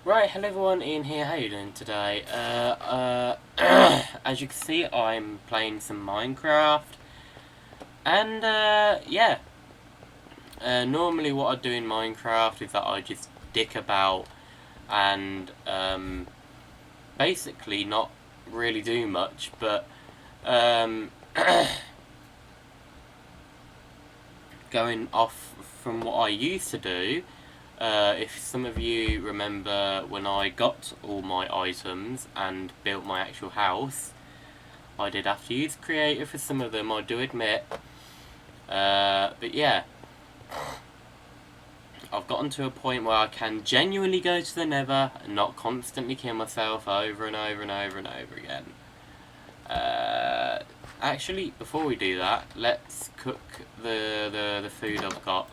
Right, hello everyone, Ian here, how you doing today? As you can see, I'm playing some Minecraft, and yeah, normally what I do in Minecraft is that I just dick about and basically not really do much, but going off from what I used to do, if some of you remember when I got all my items and built my actual house, I did have to use creative for some of them, I do admit. But yeah, I've gotten to a point where I can genuinely go to the nether and not constantly kill myself over and over and over and over again. Actually, before we do that, let's cook the food I've got.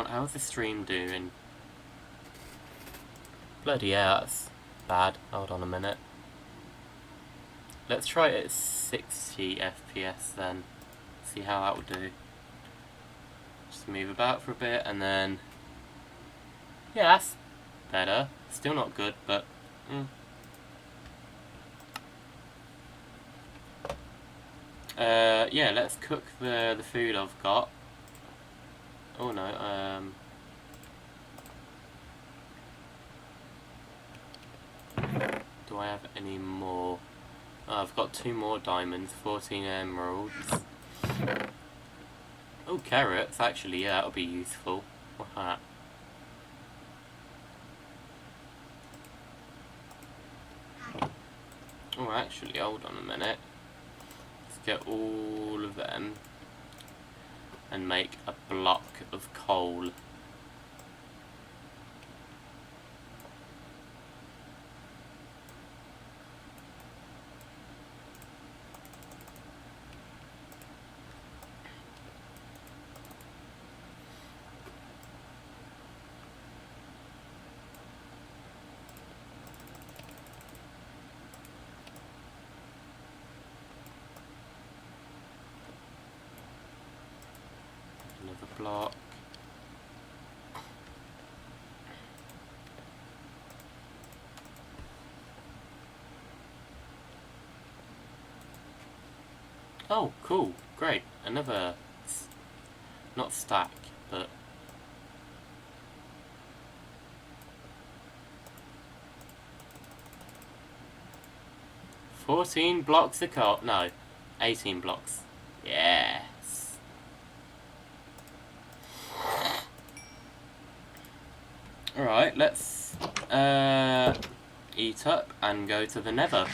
How's the stream doing? Bloody hell, that's bad. Hold on a minute. Let's try it at 60 FPS then. See how that will do. Just move about for a bit and then... yeah, that's better. Still not good, but... yeah, let's cook the food I've got. Oh no, do I have any more? Oh, I've got 2 more diamonds, 14 emeralds. Oh, carrots, actually, yeah, that'll be useful. What's that? Oh, actually, hold on a minute. Let's get all of them and make a block of coal. Another block. Oh, cool, great. Another, not stack, but 14 blocks of coal. No, 18 blocks. Yes. Alright, let's eat up and go to the nether.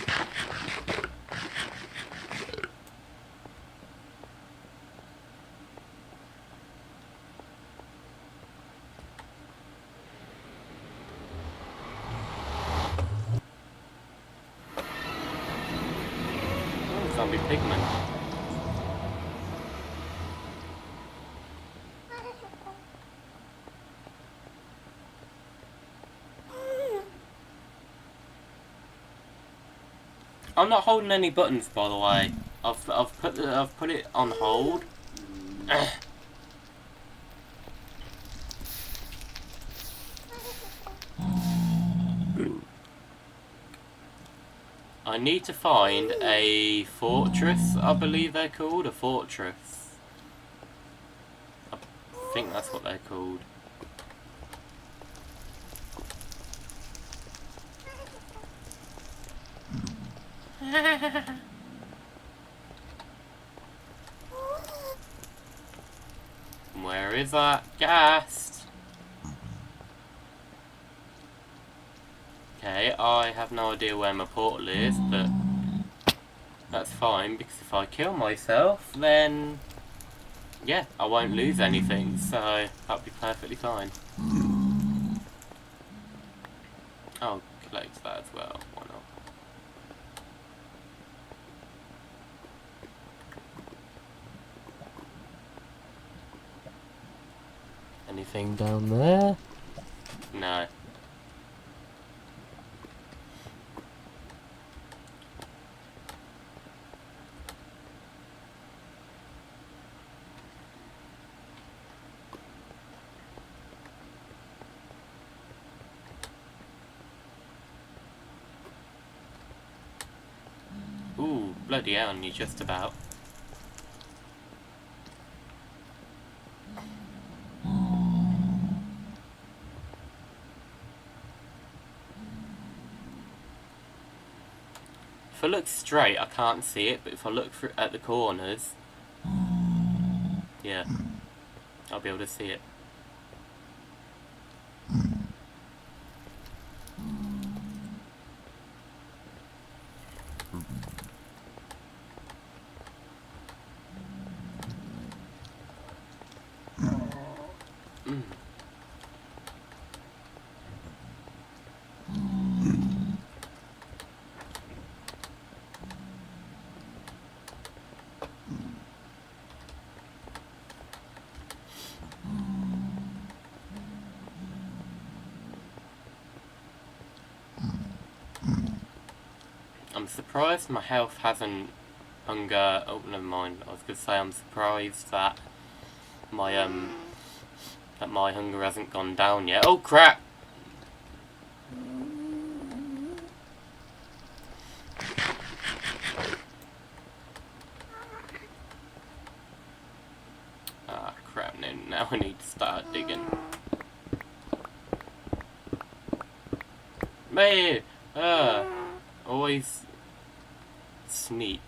Oh, zombie pigman. I'm not holding any buttons, by the way. I've put it on hold. I need to find a fortress, I believe they're called. A fortress. I think that's what they're called. Where is that? Ghast! Okay, I have no idea where my portal is, but that's fine, because if I kill myself, then yeah, I won't lose anything, so that'll be perfectly fine. I'll collect that as well, why not? Anything down there? No. bloody hell, and you just about. If I look straight, I can't see it, but if I look at the corners, yeah, I'll be able to see it. I'm surprised my health hasn't hunger. Oh, never mind. I was gonna say I'm surprised that my hunger hasn't gone down yet. Oh crap! Ah crap! Now I need to start digging. Me, always sneak.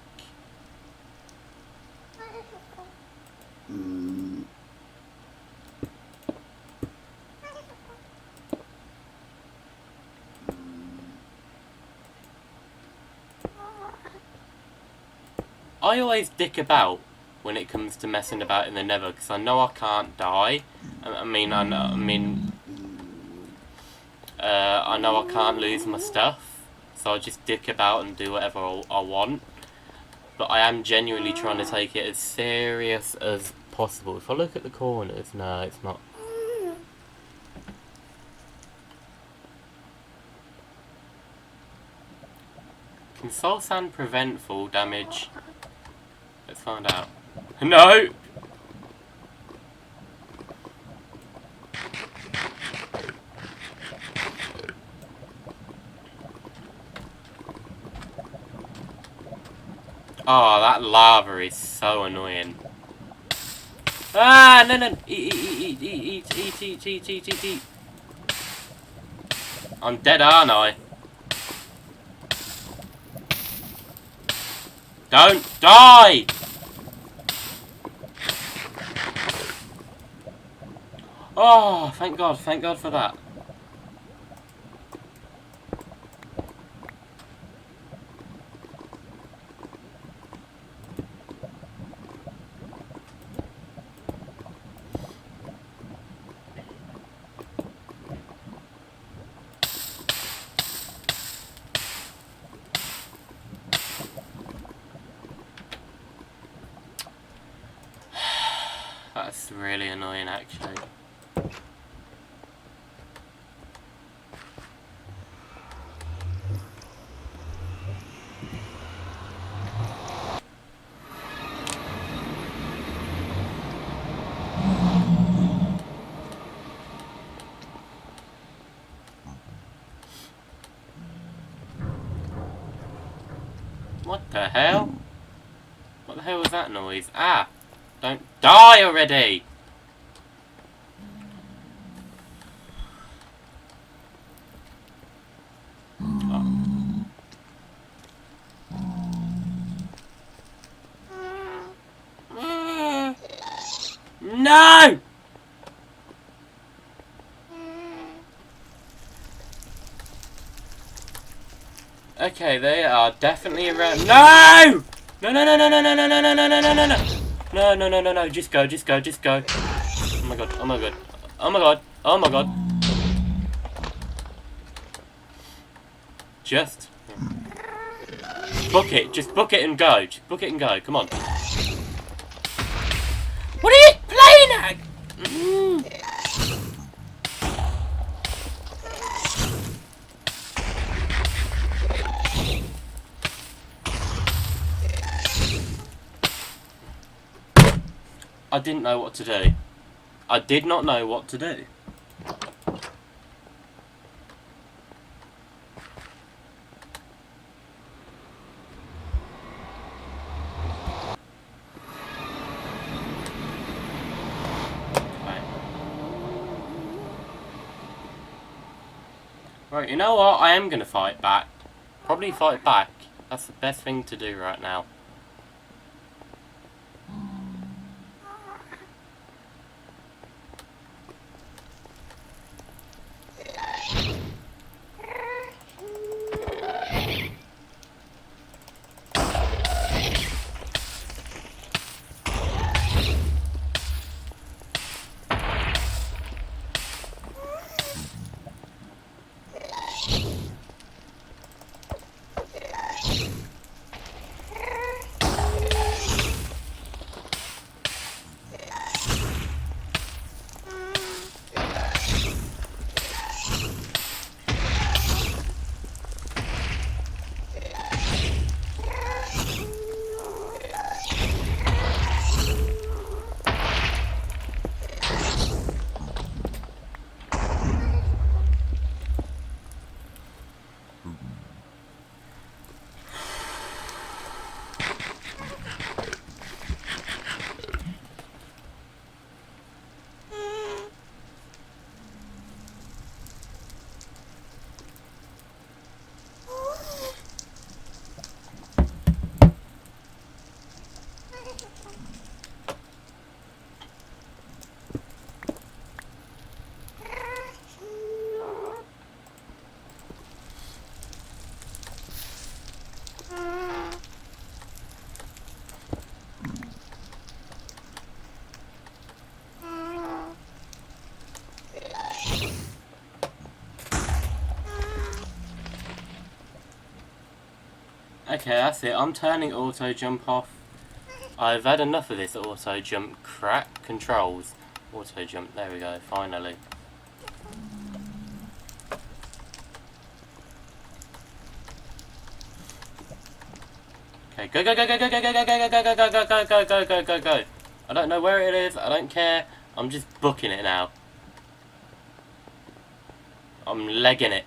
I always dick about when it comes to messing about in the Nether because I know I can't die. I know I can't lose my stuff, so I just dick about and do whatever I want. But I am genuinely trying to take it as serious as possible. If I look at the corners, no, it's not. Can soul sand prevent fall damage? Let's find out. No! Oh, that lava is so annoying. Ah, no. Eat. I'm dead, aren't I? Don't die! Oh, thank God for that. That's really annoying, actually. What the hell? What the hell was that noise? Ah! Don't die already! Oh. No! Okay, they are definitely around. No! No, just go. Oh my god. Just book it and go. Come on. What are you playing at? I didn't know what to do. I did not know what to do. Right, you know what? I am going to fight back. Probably fight back. That's the best thing to do right now. Okay, that's it. I'm turning auto jump off. I've had enough of this auto jump crap. Controls. Auto jump. There we go. Finally. Okay, go go go go go go go go go go go go go go go go go go go. I don't know where it is. I don't care. I'm just booking it now. I'm legging it.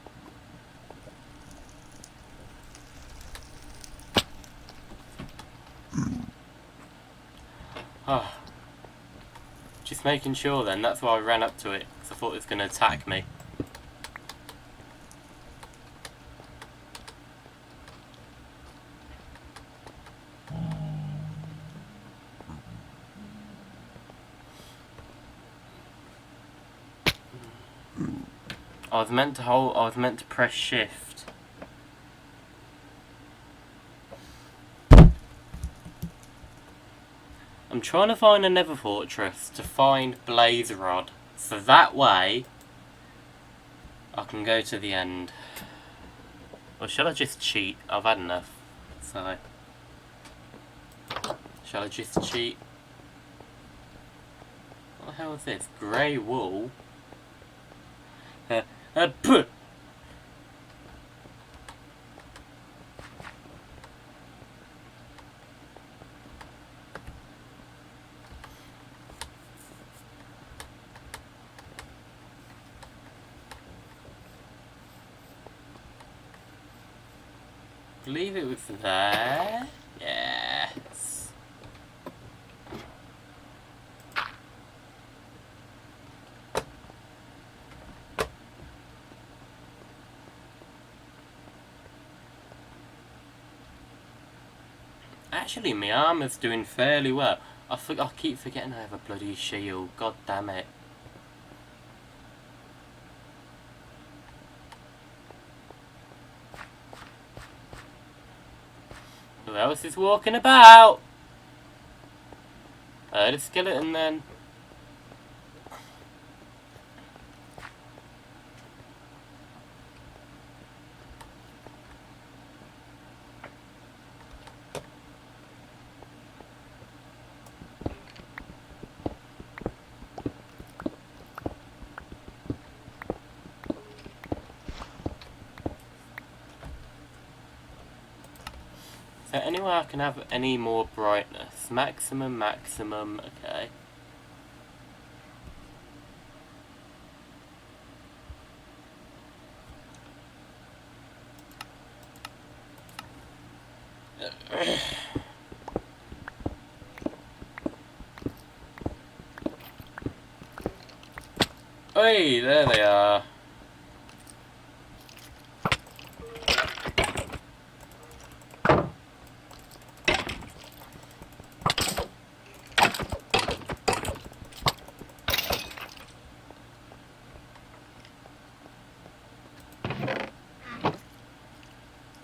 Oh. Just making sure then, that's why I ran up to it, because I thought it was going to attack me. I was meant to press shift. I'm trying to find a nether fortress to find Blaze Rod. So that way, I can go to the end. Or shall I just cheat? I've had enough. So, shall I just cheat? What the hell is this? Grey wool? Puh! I believe it was there. Yes. Actually, my armor's doing fairly well. I keep forgetting I have a bloody shield. God damn it. Who else is walking about? I heard a skeleton then. So anyway, I can have any more brightness. Maximum, okay. Oi, there they are.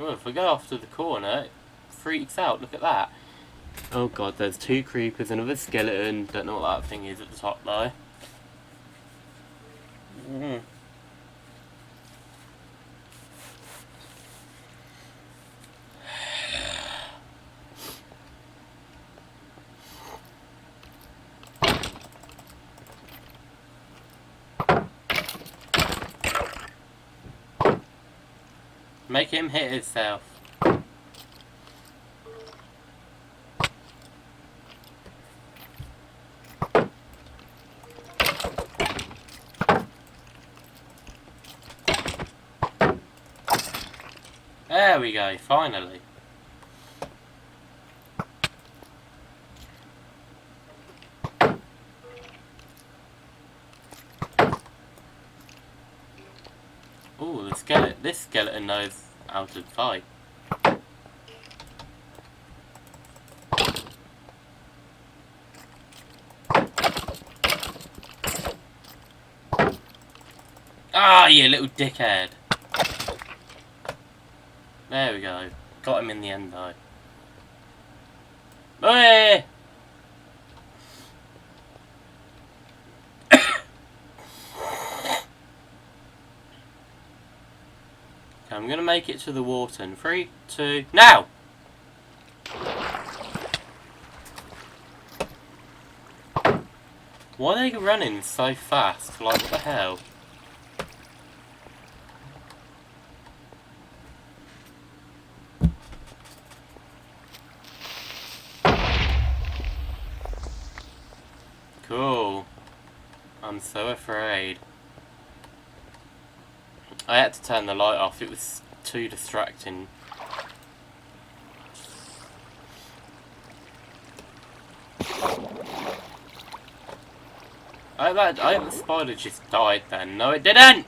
Oh, if we go off to the corner, it freaks out. Look at that. Oh god, there's 2 creepers, another skeleton. Don't know what that thing is at the top though. Make him hit himself. There we go, finally. Ooh, this skeleton knows how to fight. Ah, you little dickhead. There we go. Got him in the end though. Hey! I'm gonna make it to the water in 3, 2, now! Why are they running so fast? Like, what the hell? Cool. I'm so afraid. I had to turn the light off, it was too distracting. I hope the spider just died then. No, it didn't!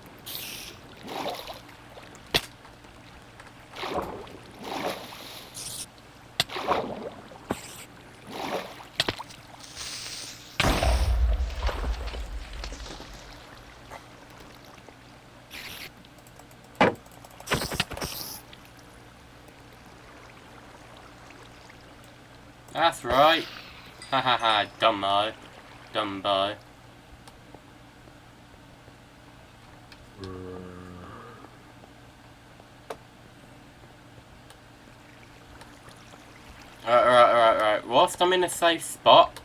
That's right. Ha ha ha, dumbo. Dumbo. Right. Whilst I'm in a safe spot.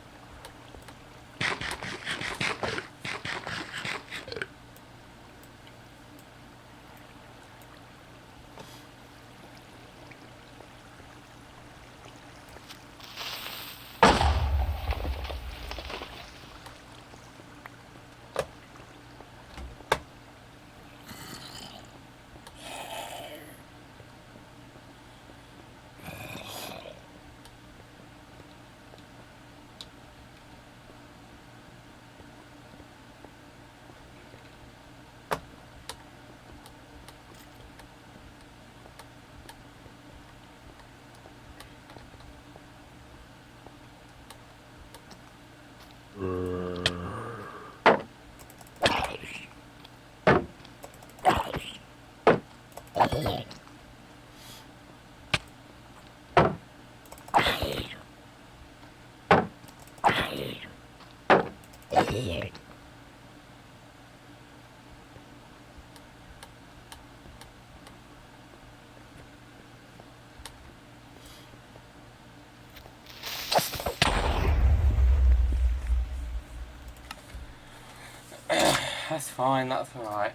That's fine, that's alright.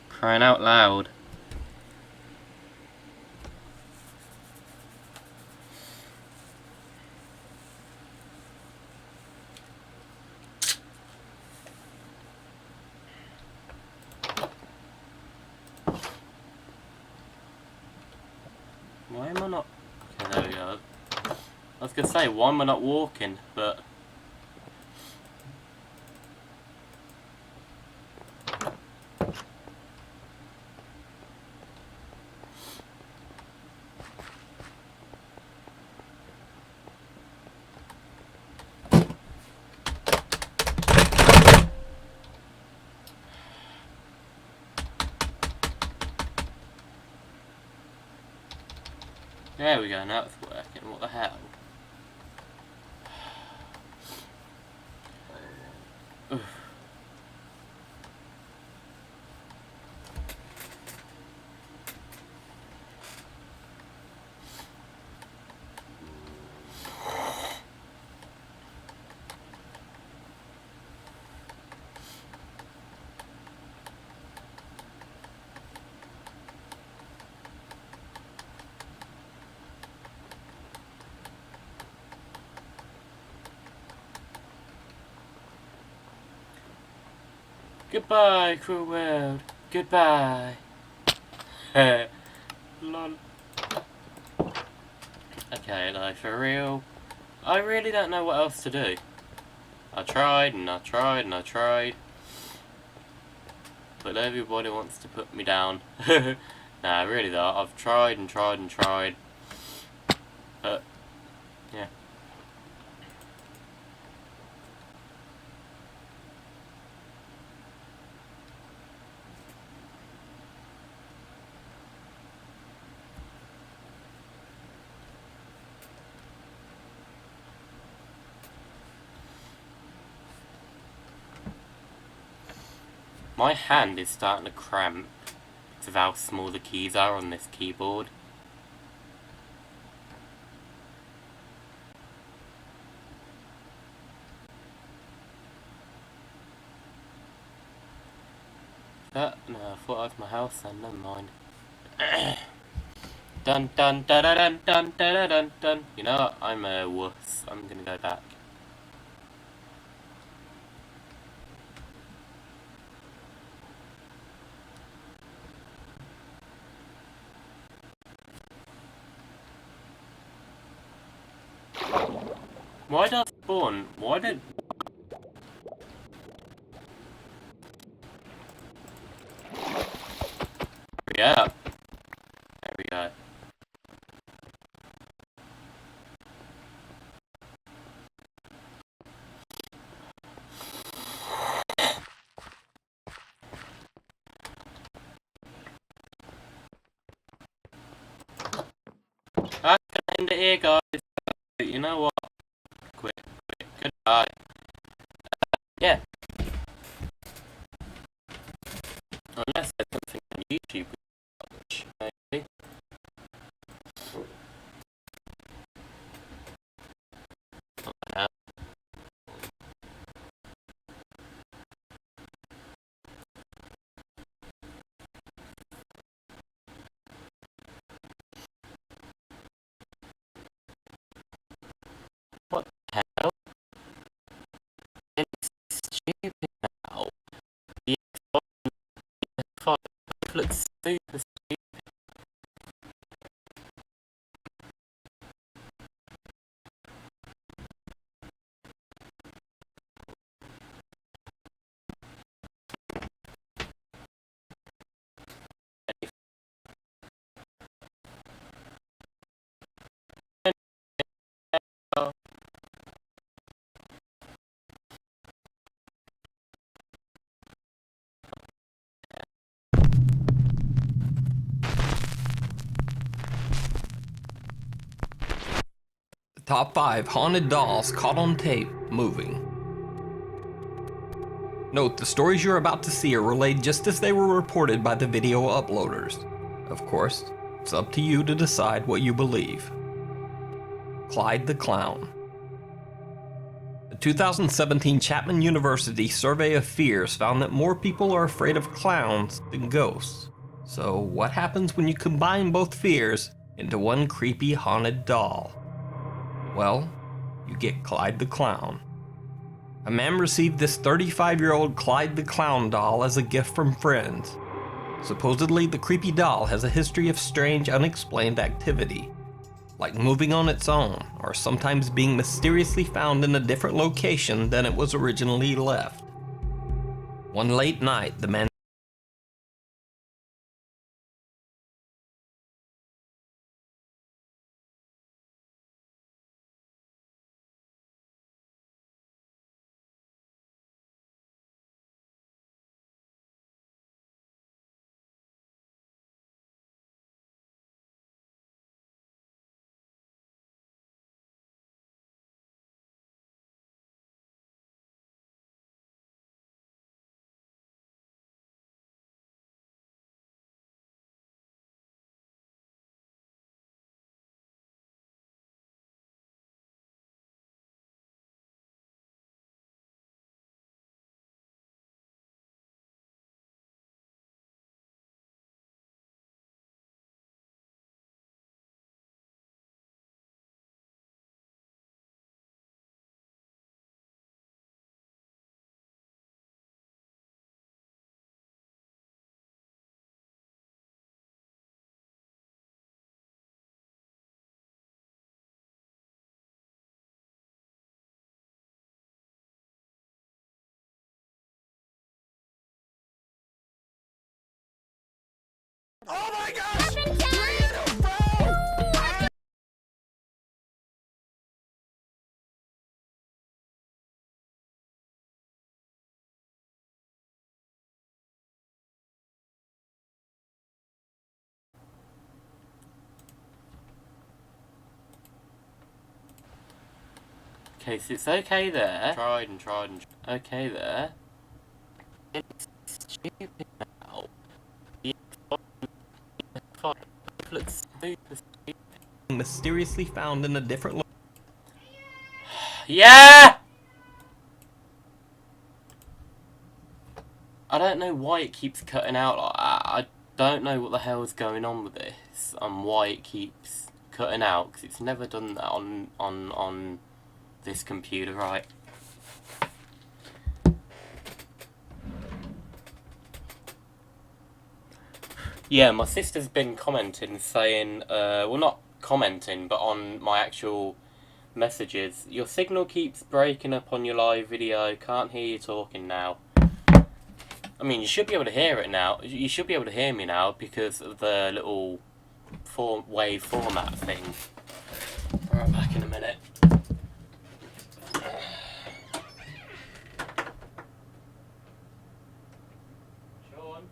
Crying out loud. Why am I not... Okay, there we go. I was gonna say, why am I not walking, but... There we go, now it's working. What the hell? Ugh. Goodbye, cruel world. Goodbye. Lol. Okay, like, for real, I really don't know what else to do. I tried, and I tried, and I tried. But everybody wants to put me down. Nah, really though, I've tried and tried and tried. But, yeah. My hand is starting to cramp because of how small the keys are on this keyboard. No, I thought I was my house then, never mind. Dun dun dun dun dun dun dun dun. You know what? I'm a wuss. I'm gonna go back. Why did I spawn? Why did... Yeah. There we go. I'm gonna end it here, guys. You know what? Quit. Goodbye. Yeah. Unless there's something on YouTube we watch, maybe. What the hell? It's stupid now. The X5 looks super stupid. Top 5 haunted dolls caught on tape moving. Note, the stories you're about to see are relayed just as they were reported by the video uploaders. Of course, it's up to you to decide what you believe. Clyde the Clown. A 2017 Chapman University survey of fears found that more people are afraid of clowns than ghosts. So what happens when you combine both fears into one creepy haunted doll? Well, you get Clyde the Clown. A man received this 35-year-old Clyde the Clown doll as a gift from friends. Supposedly, the creepy doll has a history of strange, unexplained activity, like moving on its own, or sometimes being mysteriously found in a different location than it was originally left. One late night, the man Oh my gosh! 3 in a row! Okay, so it's okay there. Tried and tried and okay there. It's stupid now. It looks super stupid. Mysteriously found in a different Yeah! I don't know why it keeps cutting out like that. I don't know what the hell is going on with this and why it keeps cutting out, because it's never done that on this computer, right? Yeah, my sister's been commenting saying, well, not commenting, but on my actual messages, your signal keeps breaking up on your live video, can't hear you talking now. I mean, you should be able to hear it now. You should be able to hear me now because of the little wave format thing. Alright, back in a minute. Sean?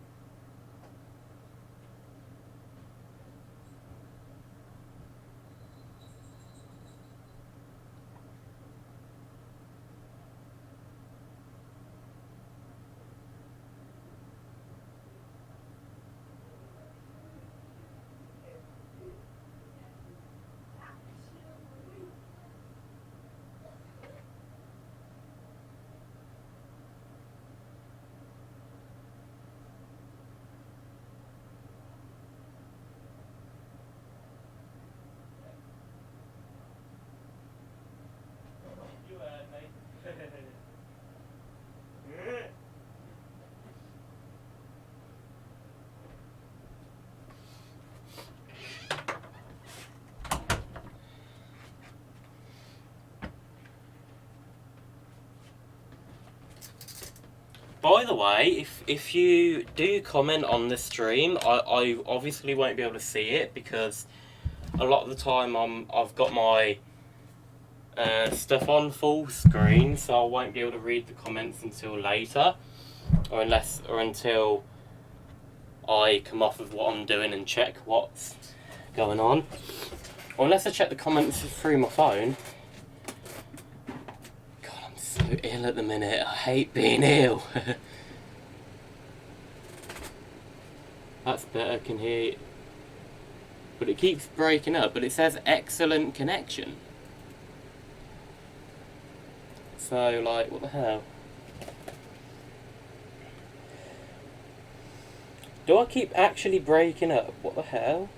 You heard me. By the way, if you do comment on the stream, I obviously won't be able to see it because a lot of the time I've got my stuff on full screen, so I won't be able to read the comments until later, or until I come off of what I'm doing and check what's going on, or unless I check the comments through my phone. God, I'm so ill at the minute. I hate being ill. That's better, I can hear you. But it keeps breaking up, but it says excellent connection. So, like, what the hell? Do I keep actually breaking up? What the hell?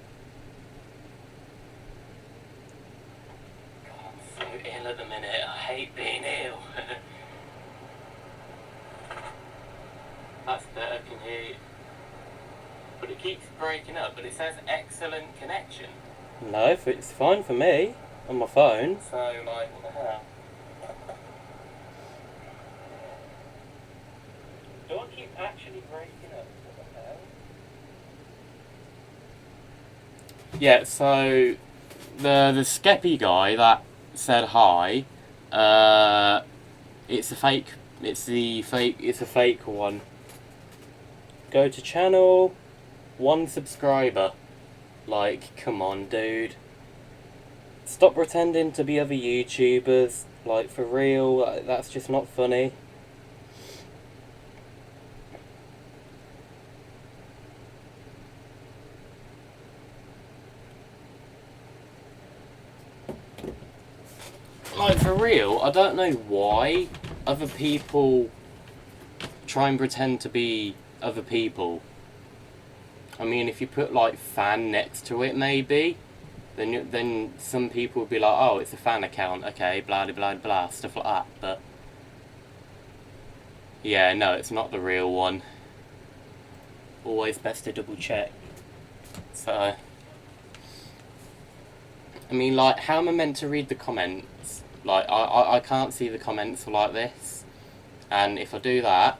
God, I'm so ill at the minute. I hate being ill. That's better, I can hear you. But it keeps breaking up, but it says excellent connection. No, it's fine for me on my phone. So, like, what the hell? Do I keep actually breaking up? What the hell? Yeah, so the Skeppy guy that said hi, it's a fake. It's a fake one. Go to channel, 1 subscriber. Like, come on, dude. Stop pretending to be other YouTubers. Like, for real, that's just not funny. Like, for real, I don't know why other people try and pretend to be other people. I mean, if you put, like, fan next to it, maybe, then some people would be like, oh, it's a fan account, okay, blah, blah, blah, blah, stuff like that, but yeah, no, it's not the real one. Always best to double check. So, I mean, like, how am I meant to read the comments? Like, I can't see the comments like this, and if I do that,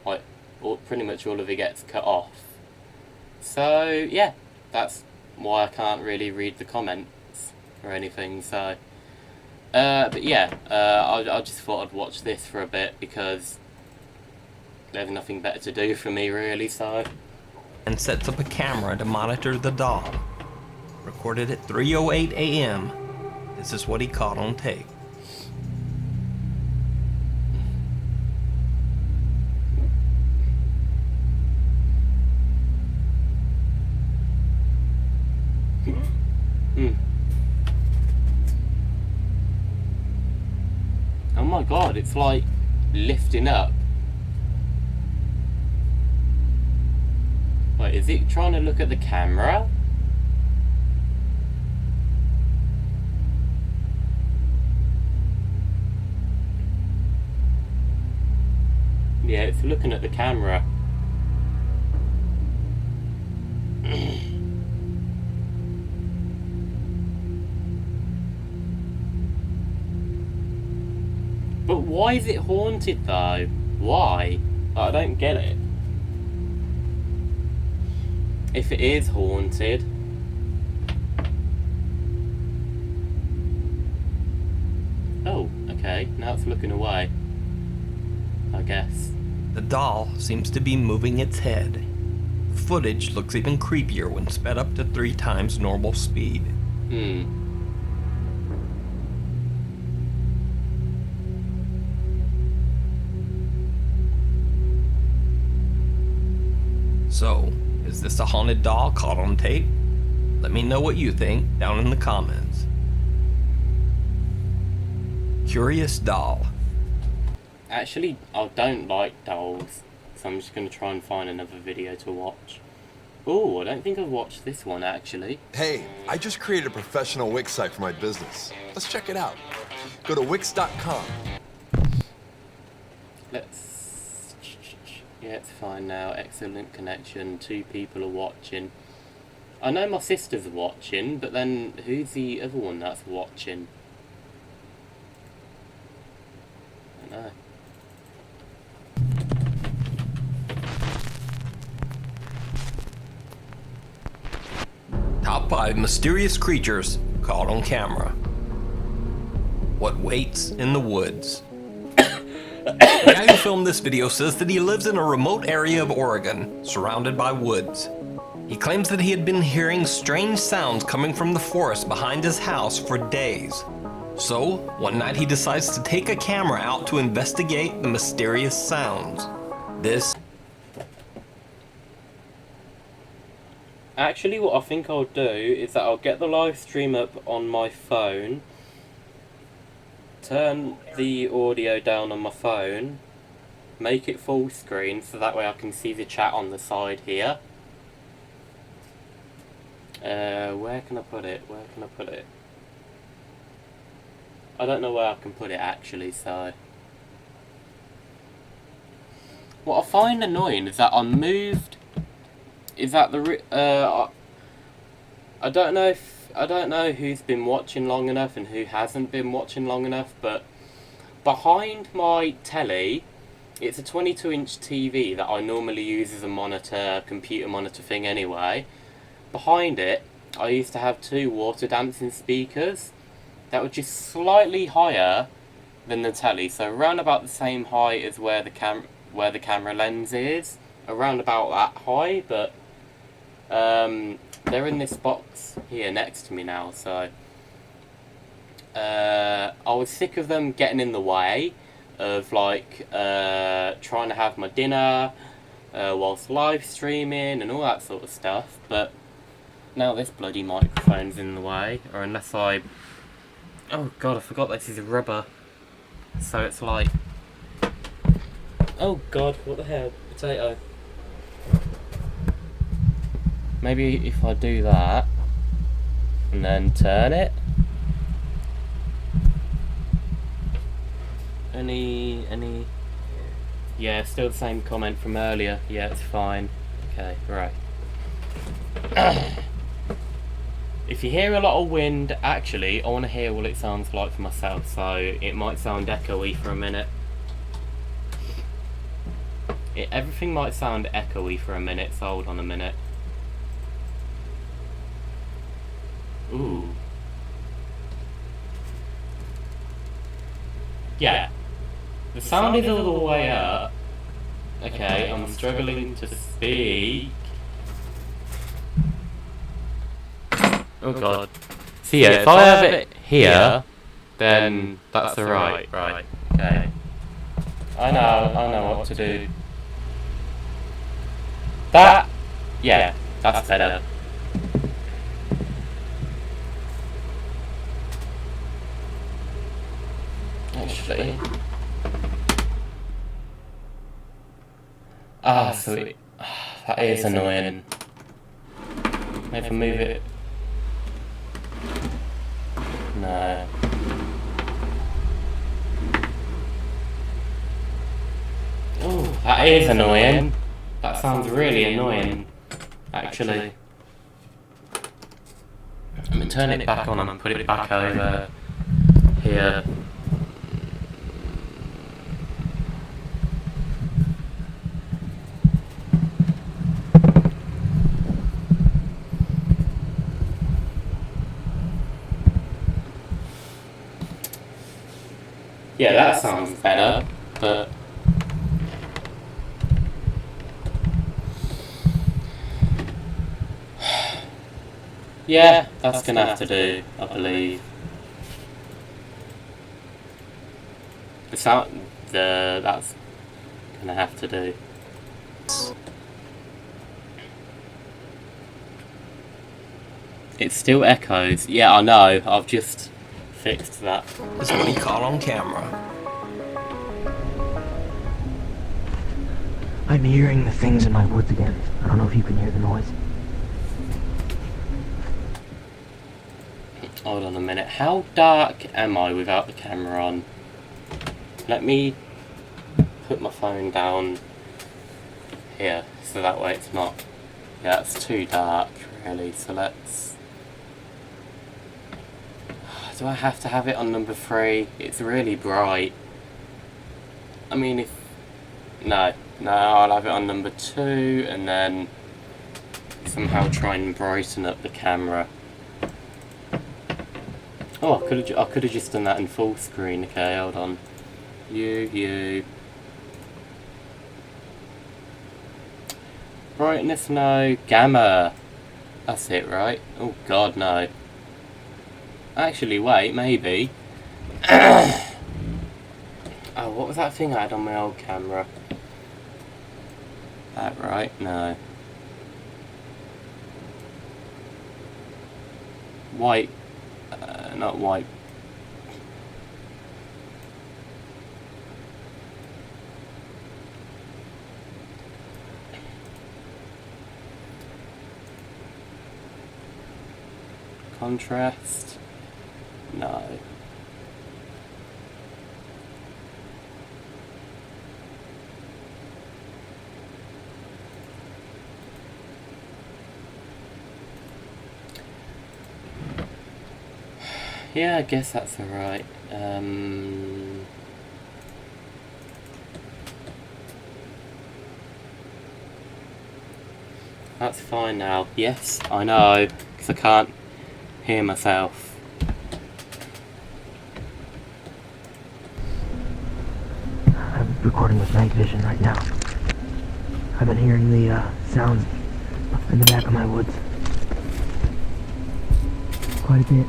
like, pretty much all of it gets cut off. So, yeah, that's why I can't really read the comments or anything, so... but yeah, I just thought I'd watch this for a bit because there's nothing better to do for me, really, so... And sets up a camera to monitor the doll. Recorded at 3:08 a.m. This is what he caught on tape. Oh my god, it's like lifting up. Wait, is it trying to look at the camera? Yeah, it's looking at the camera. But why is it haunted though? Why? I don't get it. If it is haunted. Oh, okay. Now it's looking away, I guess. The doll seems to be moving its head. The footage looks even creepier when sped up to 3 times normal speed. So, is this a haunted doll caught on tape? Let me know what you think down in the comments. Curious doll. Actually, I don't like dolls, so I'm just going to try and find another video to watch. Oh, I don't think I've watched this one, actually. Hey, I just created a professional Wix site for my business. Let's check it out. Go to Wix.com. Let's... Yeah, it's fine now. Excellent connection. 2 people are watching. I know my sister's watching, but then who's the other one that's watching? I don't know. Top 5 mysterious creatures caught on camera. What waits in the woods? The guy who filmed this video says that he lives in a remote area of Oregon, surrounded by woods. He claims that he had been hearing strange sounds coming from the forest behind his house for days. So, one night he decides to take a camera out to investigate the mysterious sounds. This Actually, what I think I'll do is that I'll get the live stream up on my phone, turn the audio down on my phone, make it full screen so that way I can see the chat on the side here. Where can I put it? Where can I put it? I don't know where I can put it actually, so... What I find annoying is that I moved... Is that the... I don't know who's been watching long enough and who hasn't been watching long enough, but behind my telly, it's a 22-inch TV that I normally use as a monitor, computer monitor thing anyway. Behind it, I used to have 2 water dancing speakers that were just slightly higher than the telly, so around about the same height as where the camera lens is, around about that high, but they're in this box here next to me now, so I was sick of them getting in the way of like trying to have my dinner whilst live streaming and all that sort of stuff, but now this bloody microphone's in the way, or unless I... Oh god, I forgot this is rubber, so it's like... Oh god, what the hell? Potato. Maybe if I do that, and then turn it. Any... Yeah, still the same comment from earlier. Yeah, it's fine. Okay, right. If you hear a lot of wind, actually, I want to hear what it sounds like for myself, so it might sound echoey for a minute. Everything might sound echoey for a minute, so hold on a minute. Ooh. Yeah. The sound is all the way up. Okay, I'm struggling to speak. Oh god. So yeah, if I have it here, then that's alright, right. Okay. I know what to do. That, yeah, that's better. Actually. Ah, sweet. That is annoying. Maybe if I move it. No. Oh, that is annoying. That sounds really annoying, actually. I'm gonna turn it back on and put it back over here. Yeah, that sounds better, but... yeah, that's gonna have to do, I believe. The sound... that's gonna have to do. It still echoes. Yeah, I know, I've just fixed that. Is what he caught on camera. I'm hearing the things in my woods again. I don't know if you can hear the noise. Hold on a minute. How dark am I without the camera on? Let me put my phone down here, so that way it's not... yeah, it's too dark, really, so let's... do I have to have it on number 3? It's really bright. I mean, if... no, I'll have it on number 2, and then somehow try and brighten up the camera. Oh, I could have just done that in full screen. Okay, hold on. You. Brightness, no. Gamma. That's it, right? Oh god, no. Actually, wait, maybe. Oh, what was that thing I had on my old camera? That right? No. White. Not white. Contrast. No. Yeah, I guess that's alright. That's fine now. Yes, I know, because I can't hear myself. I'm recording with night vision right now. I've been hearing the sounds in the back of my woods. Quite a bit.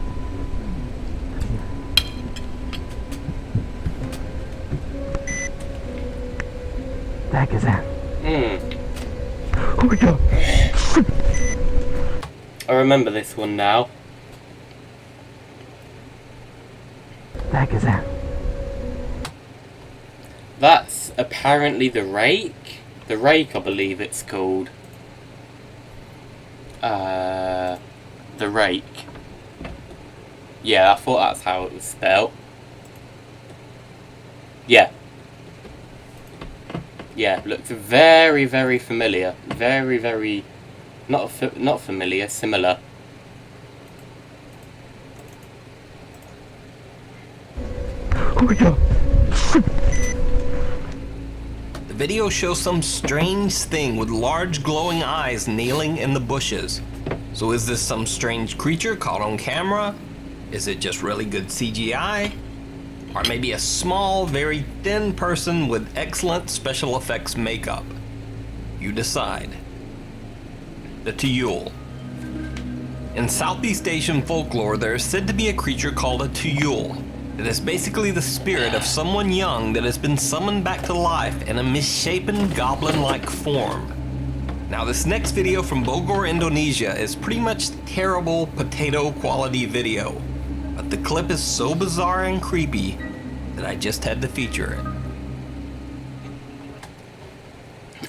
The heck is that? Oh my god! I remember this one now. The heck is that? That's apparently the rake. The rake, I believe it's called. The rake. Yeah, I thought that's how it was spelled. Yeah. Yeah, looks very, very familiar. Very, very... not familiar, similar. Oh my god! The video shows some strange thing with large glowing eyes kneeling in the bushes. So is this some strange creature caught on camera? Is it just really good CGI? Or maybe a small, very thin person with excellent special effects makeup? You decide. The Tuyul. In Southeast Asian folklore, there is said to be a creature called a Tuyul. It is basically the spirit of someone young that has been summoned back to life in a misshapen goblin-like form. Now this next video from Bogor, Indonesia is pretty much terrible potato quality video, but the clip is so bizarre and creepy that I just had to feature it.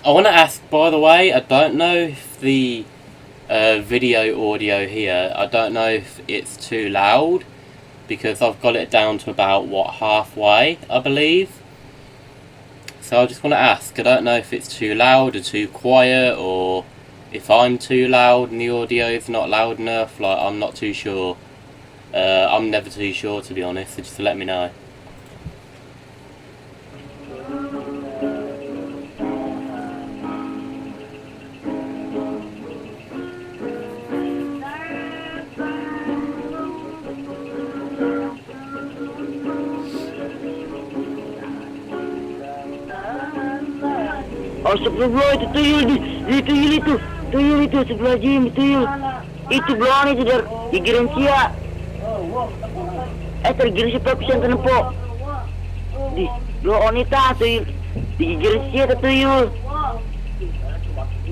I want to ask, by the way, I don't know if the video audio here, I don't know if it's too loud, because I've got it down to about, what, halfway, I believe. So I just want to ask, I don't know if it's too loud or too quiet, or if I'm too loud and the audio is not loud enough, like, I'm not too sure. I'm never too sure, to be honest, so just let me know. Astagfirullah, itu tuyul tuyul itu sebelah Jim, tuyul itu belakang itu dar gigiran sia tergiran siapa pisan kenepok di dua wanita tuyul di gigiran sia tuyul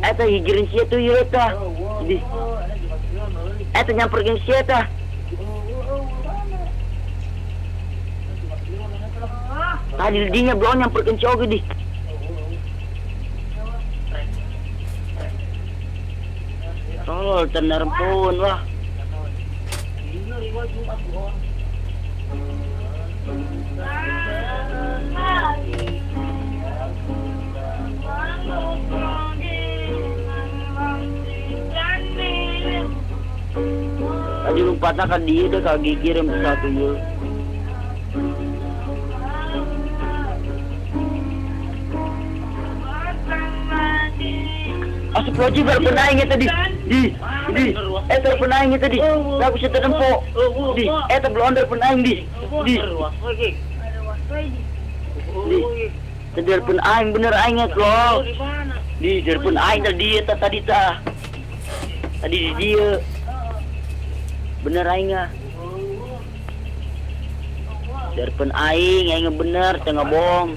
gigiran sia tuyul di nyamperkan sia tadi dinya belakang nyamperkan sia di oh, tenar pun wah. Tadi lompatnya kan dia deh kaki kirim satu yul. Asap lagi berpenaing tadi. Terpenaing tadi. Aku bisa terempok. Belum terpenaing terpenaing bener aingnya loh. Terpenaing tadi tadi di dia. Bener aingnya. Terpenaing aingnya bener tengah bohong.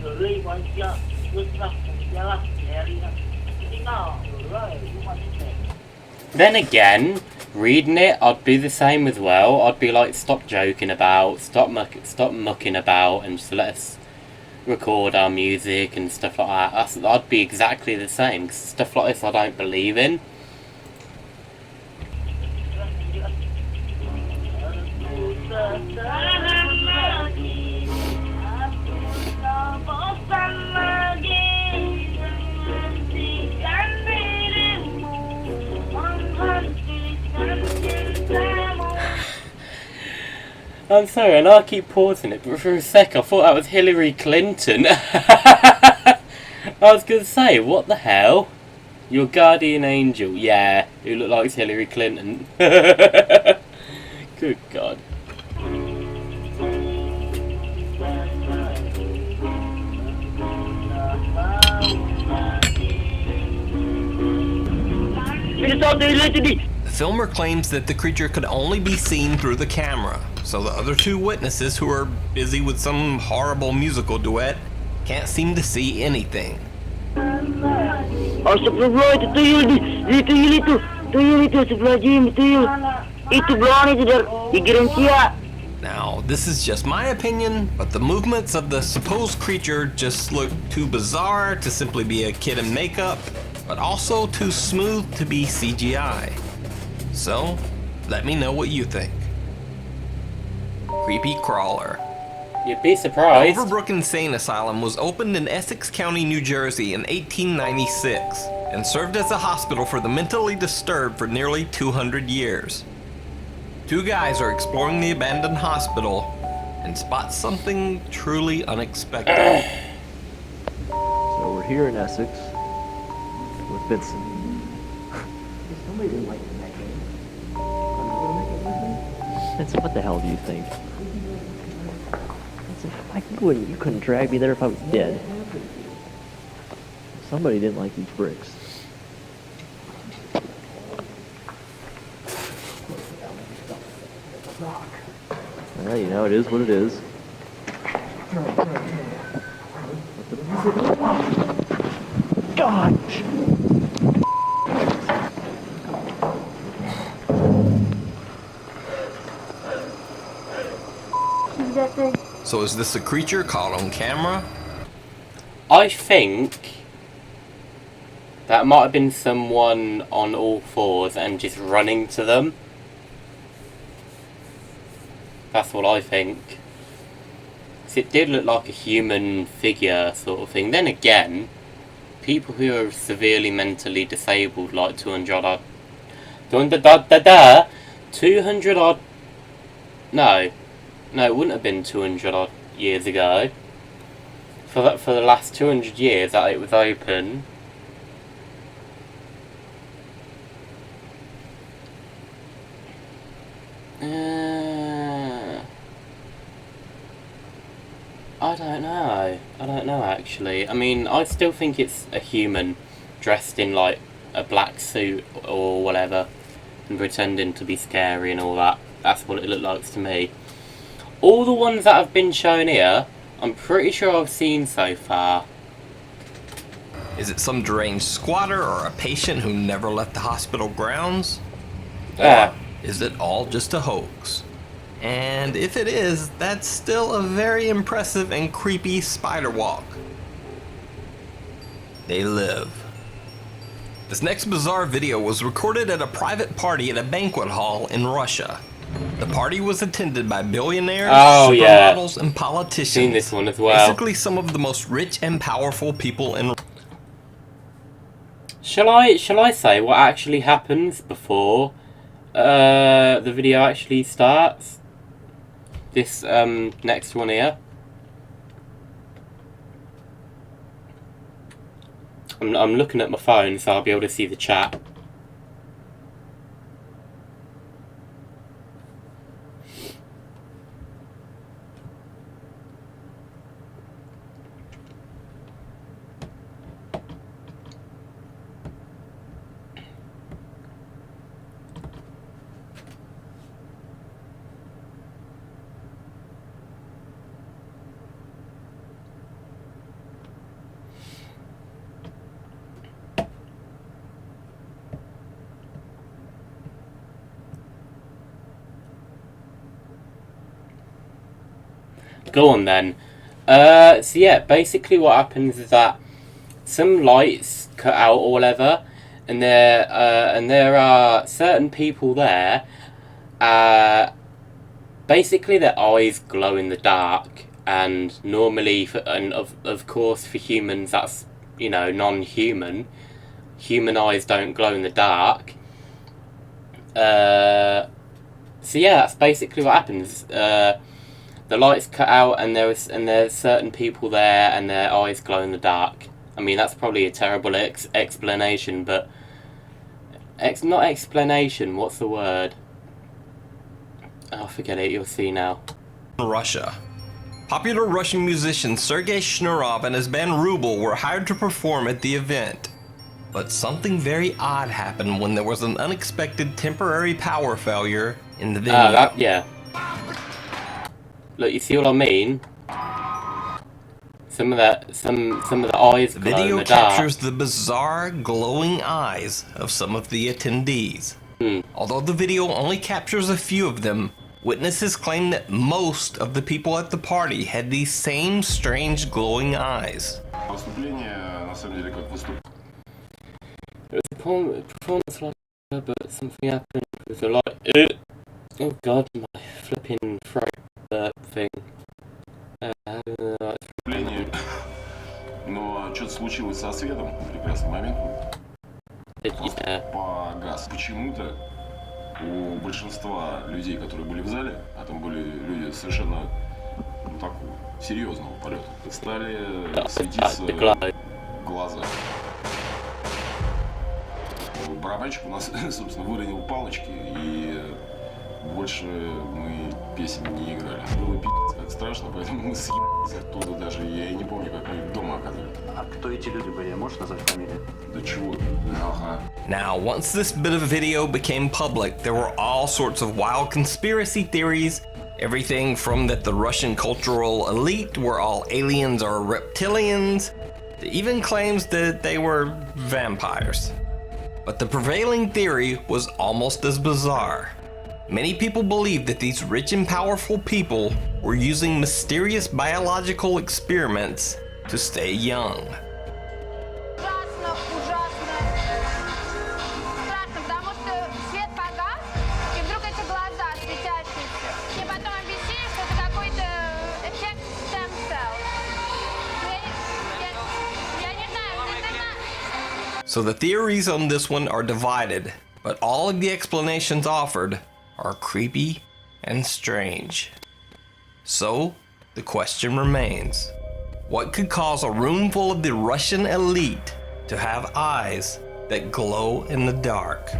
Then again, reading it, I'd be the same as well. I'd be like, stop joking about, stop mucking about, and just let us record our music and stuff like that. I'd be exactly the same. 'Cause stuff like this I don't believe in. I'm sorry, I know I keep pausing it, but for a sec I thought that was Hillary Clinton. I was going to say, what the hell? Your guardian angel, yeah, who looked like Hillary Clinton. Good God. The filmer claims that the creature could only be seen through the camera, so the other two witnesses, who are busy with some horrible musical duet, can't seem to see anything. Astagfirullah, itu tuyul itu sebelah Jim, tuyul itu belakang itu dar gigiran sia. Now, this is just my opinion, but the movements of the supposed creature just look too bizarre to simply be a kid in makeup, but also too smooth to be CGI. So, let me know what you think. Creepy Crawler. You'd be surprised. Overbrook Insane Asylum was opened in Essex County, New Jersey in 1896 and served as a hospital for the mentally disturbed for nearly 200 years. Two guys are exploring the abandoned hospital and spot something truly unexpected. So we're here in Essex with Vincent. Somebody didn't like that game. That's what the hell do you think? You couldn't drag me there if I was dead. Somebody didn't like these bricks. Well, you know, it is what it is. God! So is this a creature caught on camera? I think that might have been someone on all fours and just running to them. That's what I think. 'Cause it did look like a human figure sort of thing. Then again, people who are severely mentally disabled, like 200 odd... 200 odd... No, it wouldn't have been 200 odd years ago. For the last 200 years that it was open. I don't know actually. I mean, I still think it's a human dressed in like a black suit or whatever and pretending to be scary and all that. That's what it looked like to me. All the ones that have been shown here, I'm pretty sure I've seen so far. Is it some deranged squatter or a patient who never left the hospital grounds? Yeah. Or is it all just a hoax? And if it is, that's still a very impressive and creepy spider walk. They live. This next bizarre video was recorded at a private party at a banquet hall in Russia. The party was attended by billionaires, supermodels, and politicians. Seen this one as well. Basically some of the most rich and powerful people in... Shall I say what actually happens before the video actually starts? This next one here. I'm looking at my phone, so I'll be able to see the chat. Go on then. So yeah, basically what happens is that some lights cut out or whatever, and there are certain people there. Basically, their eyes glow in the dark, and normally, of course, for humans, that's, you know, non-human. Human eyes don't glow in the dark. So yeah, that's basically what happens. The lights cut out, and there's certain people there, and their eyes glow in the dark. I mean, that's probably a terrible explanation, but not explanation. What's the word? Oh, forget it. You'll see now. Russia. Popular Russian musician Sergei Shnurov and his band Ruble were hired to perform at the event. But something very odd happened when there was an unexpected temporary power failure in the venue. Yeah. Look, you see what I mean? Some of the eyes glow in the dark. The video captures the bizarre glowing eyes of some of the attendees. Although the video only captures a few of them, witnesses claim that most of the people at the party had these same strange glowing eyes. It was a performance like that, but something happened with the light. Oh god, my flipping throat burp thing. Но что-то случилось со светом в прекрасный момент. Погас. Почему-то у большинства людей, которые были в зале, а там были люди совершенно такого серьезного полета, стали светиться глаза. Барабанщик у нас, собственно, выронил палочки, и больше мы песен не играли. Было пи***ц как страшно, поэтому мы съебались оттуда даже. Я и не помню, как мы дома оказались. А кто эти люди были? Можешь назвать фамилию? Да чего ты? Ага. Now, once this bit of video became public, there were all sorts of wild conspiracy theories. Everything from that the Russian cultural elite were all aliens or reptilians, to even claims that they were vampires. But the prevailing theory was almost as bizarre. Many people believed that these rich and powerful people were using mysterious biological experiments to stay young. Ужасно, ужасно. Страшно, потому что свет погас, и вдруг эти глаза светящиеся. И потом объяснили, что это какой-то эффект stem cell. Я не знаю, So the theories on this one are divided, but all of the explanations offered are creepy and strange. So the question remains, what could cause a room full of the Russian elite to have eyes that glow in the dark?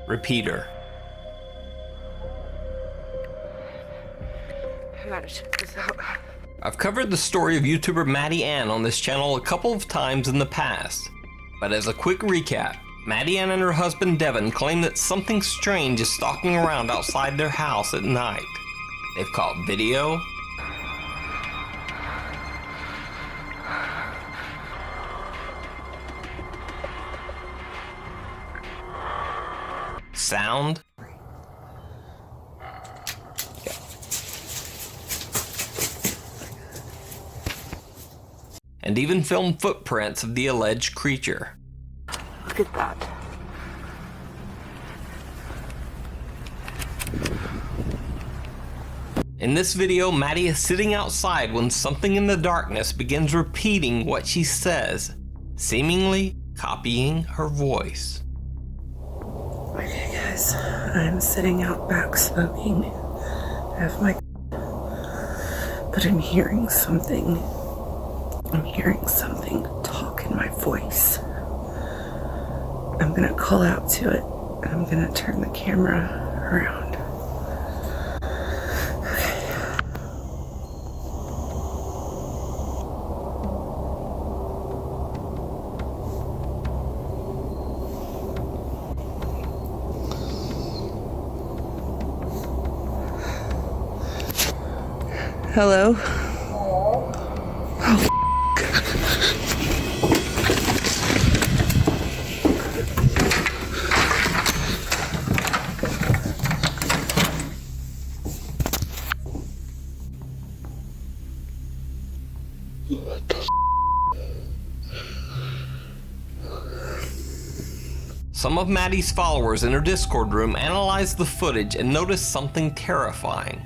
Repeater. I gotta check this out. I've covered the story of YouTuber Maddie Ann on this channel a couple of times in the past, but as a quick recap, Maddie Ann and her husband Devin claim that something strange is stalking around outside their house at night. They've caught video, sound, and even filmed footprints of the alleged creature. Look at that. In this video, Maddie is sitting outside when something in the darkness begins repeating what she says, seemingly copying her voice. Okay, guys, I'm sitting out back smoking. I have my. But I'm hearing something. I'm hearing something talk in my voice. I'm gonna call out to it, and I'm gonna turn the camera around. Hello? Oh, Some of Maddie's followers in her Discord room analyzed the footage and noticed something terrifying.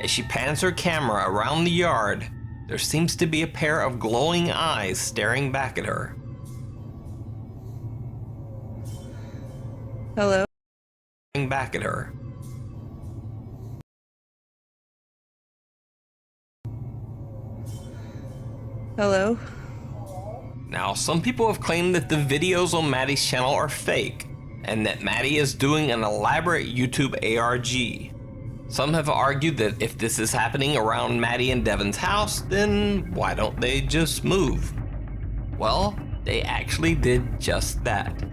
As she pans her camera around the yard, there seems to be a pair of glowing eyes staring back at her. hello? Staring back at her. Hello? Now, some people have claimed that the videos on Maddie's channel are fake, and that Maddie is doing an elaborate YouTube ARG. Some have argued that if this is happening around Maddie and Devin's house, then why don't they just move? Well, they actually did just that.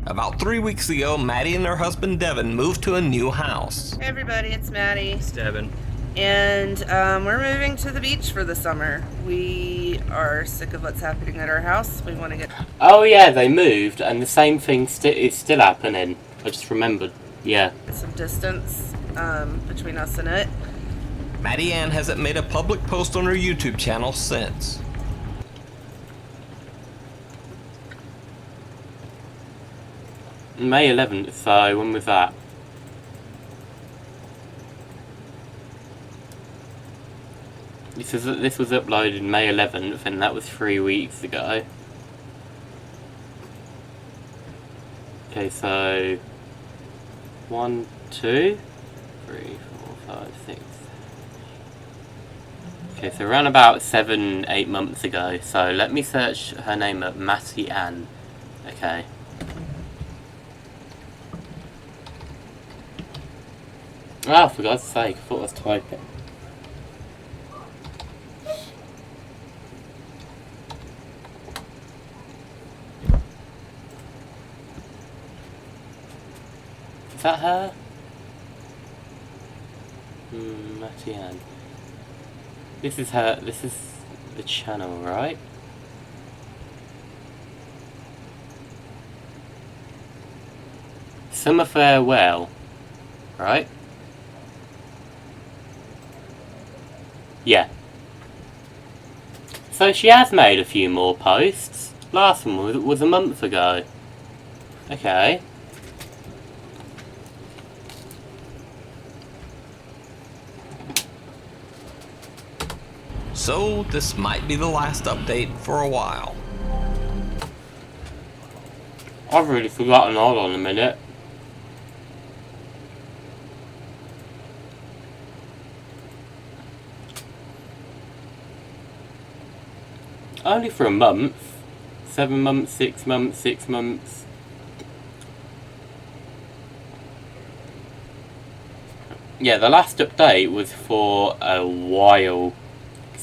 About 3 weeks ago, Maddie and her husband Devin moved to a new house. Hey everybody, it's Maddie. It's Devin. And we're moving to the beach for the summer. We are sick of what's happening at our house. We want to get... Oh yeah, they moved, and the same thing is still happening. I just remembered. Yeah. Some distance between us and it. Maddie Ann hasn't made a public post on her YouTube channel since. May 11th, so when was that? This was uploaded May 11th, and that was 3 weeks ago. Okay, so 1, 2, 3, 4, 5, 6. Okay, so around about 7, 8 months ago. So let me search her name up, Maddie Ann. Okay. Oh, for God's sake, I thought I was typing. Is that her? Maddie Ann. This is her, this is the channel, right? Summer Farewell, right? Yeah. So she has made a few more posts. Last one was a month ago. Okay. So this might be the last update for a while. I've really forgotten. Hold on a minute. Only for a month. 7 months, 6 months, 6 months. Yeah, the last update was for a while.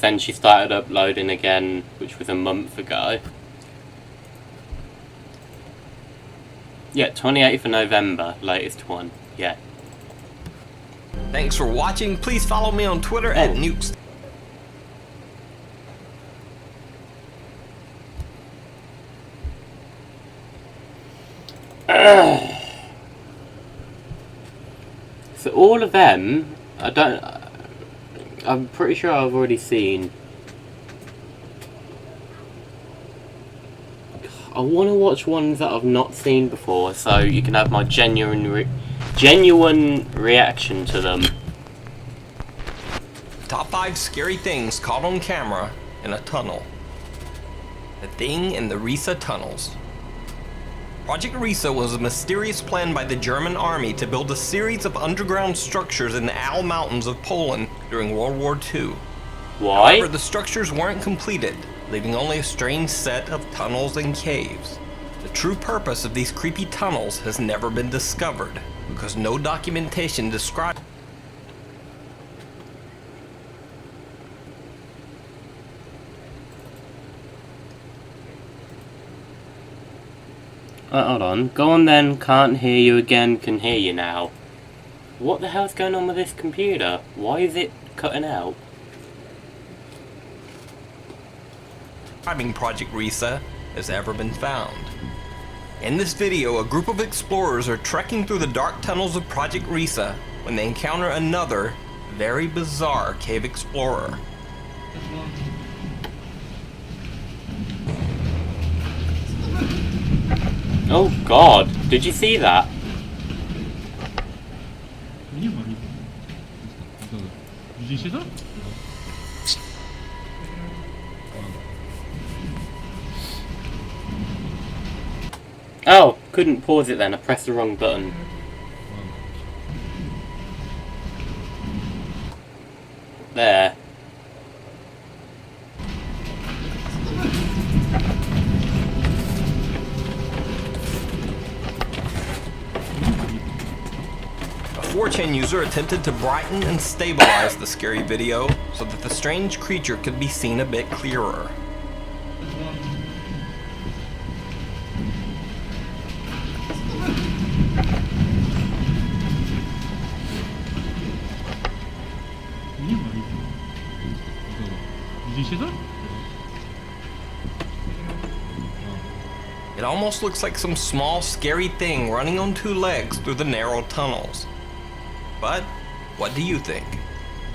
Then she started uploading again, which was a month ago. Yeah, 28th of November, latest one. Yeah. Thanks for watching. Please follow me on Twitter at Nukes. So all of them, I'm pretty sure I've already seen. I want to watch ones that I've not seen before, so you can have my genuine reaction to them. Top 5 scary things caught on camera in a tunnel. The Thing in the Riesa Tunnels. Project Riesa was a mysterious plan by the German army to build a series of underground structures in the Al Mountains of Poland during World War II. Why? However, the structures weren't completed, leaving only a strange set of tunnels and caves. The true purpose of these creepy tunnels has never been discovered, because no documentation describes. Hold on. Go on then. Can't hear you again. Can hear you now. What the hell's going on with this computer? Why is it cutting out? Project Riesa has ever been found. In this video, a group of explorers are trekking through the dark tunnels of Project Riesa when they encounter another, very bizarre cave explorer. Oh God! Did you see that? Oh, couldn't pause it then. I pressed the wrong button. There. A 4chan user attempted to brighten and stabilize the scary video so that the strange creature could be seen a bit clearer. It almost looks like some small, scary thing running on 2 legs through the narrow tunnels. But what do you think?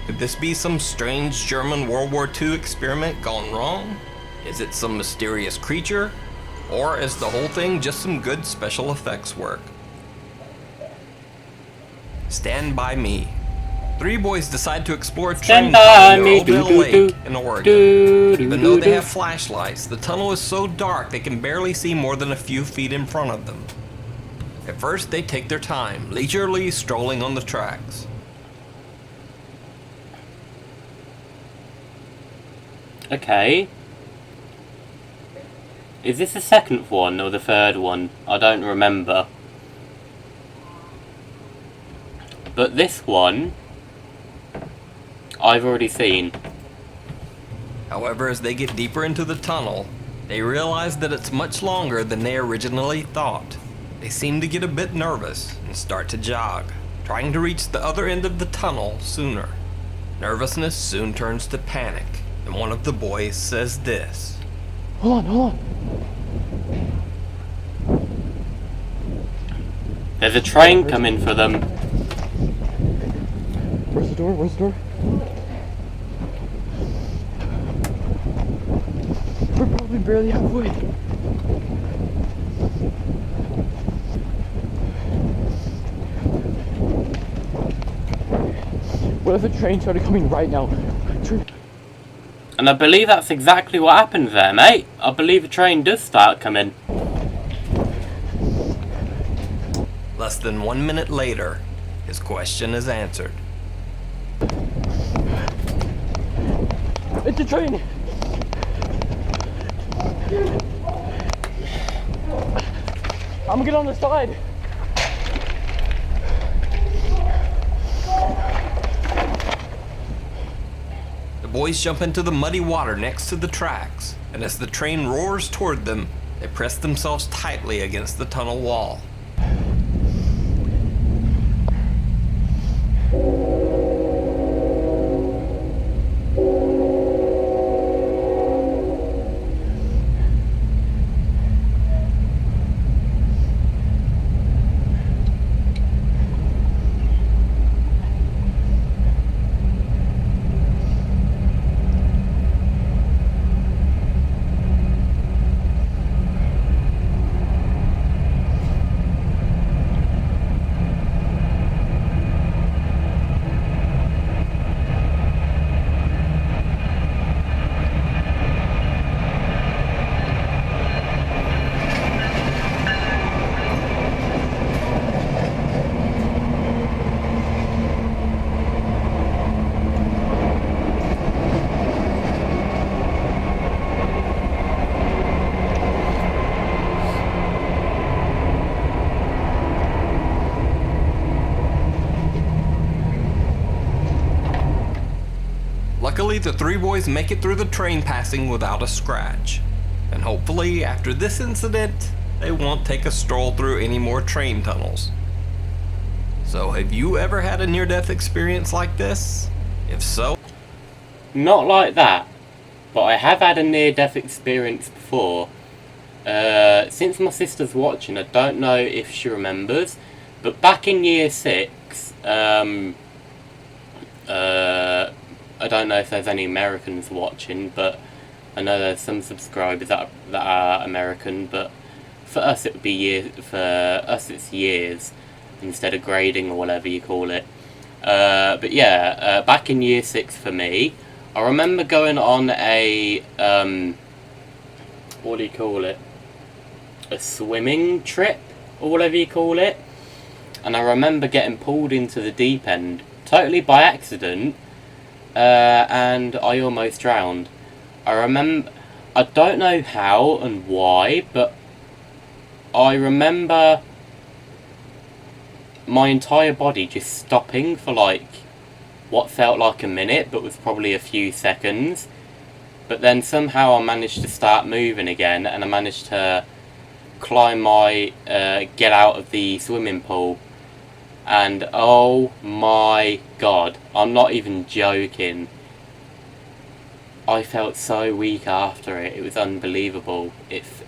Could this be some strange German World War II experiment gone wrong? Is it some mysterious creature? Or is the whole thing just some good special effects work? Stand by me. 3 boys decide to explore a train tunnel near Oldell Lake in Oregon. Even though they have flashlights, the tunnel is so dark they can barely see more than a few feet in front of them. At first, they take their time, leisurely strolling on the tracks. Okay. Is this the second one or the third one? I don't remember. But this one, I've already seen. However, as they get deeper into the tunnel, they realize that it's much longer than they originally thought. They seem to get a bit nervous and start to jog, trying to reach the other end of the tunnel sooner. Nervousness soon turns to panic, and one of the boys says this. Hold on. There's a train coming for them. Where's the door? We're probably barely halfway. What if a train started coming right now? And I believe that's exactly what happened there, mate. I believe a train does start coming. Less than 1 minute later, his question is answered. It's a train! I'm gonna get on the side! The boys jump into the muddy water next to the tracks, and as the train roars toward them, they press themselves tightly against the tunnel wall. Luckily, the 3 boys make it through the train passing without a scratch. And hopefully, after this incident, they won't take a stroll through any more train tunnels. So, have you ever had a near-death experience like this? If so... Not like that, but I have had a near-death experience before. Since my sister's watching, I don't know if she remembers, but back in year 6, I don't know if there's any Americans watching, but I know there's some subscribers that are American, but for us it would be it's years instead of grading or whatever you call it. But yeah, back in year 6 for me, I remember going on a what do you call it? A swimming trip or whatever you call it, and I remember getting pulled into the deep end totally by accident. And I almost drowned. I don't know how and why, but I remember my entire body just stopping for like what felt like a minute, but was probably a few seconds. But then somehow I managed to start moving again, and I managed to climb get out of the swimming pool. And oh my god, I'm not even joking. I felt so weak after it. It was unbelievable.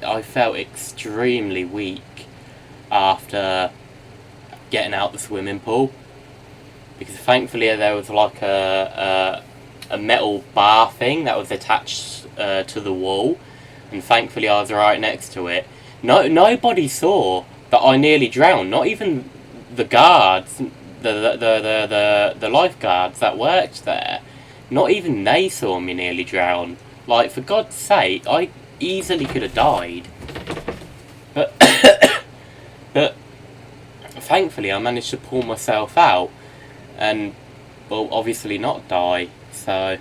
I felt extremely weak after getting out the swimming pool, because thankfully there was like a metal bar thing that was attached to the wall, and thankfully I was right next to it. Nobody saw that I nearly drowned. Not even the guards, the lifeguards that worked there. Not even they saw me nearly drown. Like, for God's sake, I easily could have died. But but thankfully I managed to pull myself out and, well, obviously not die. So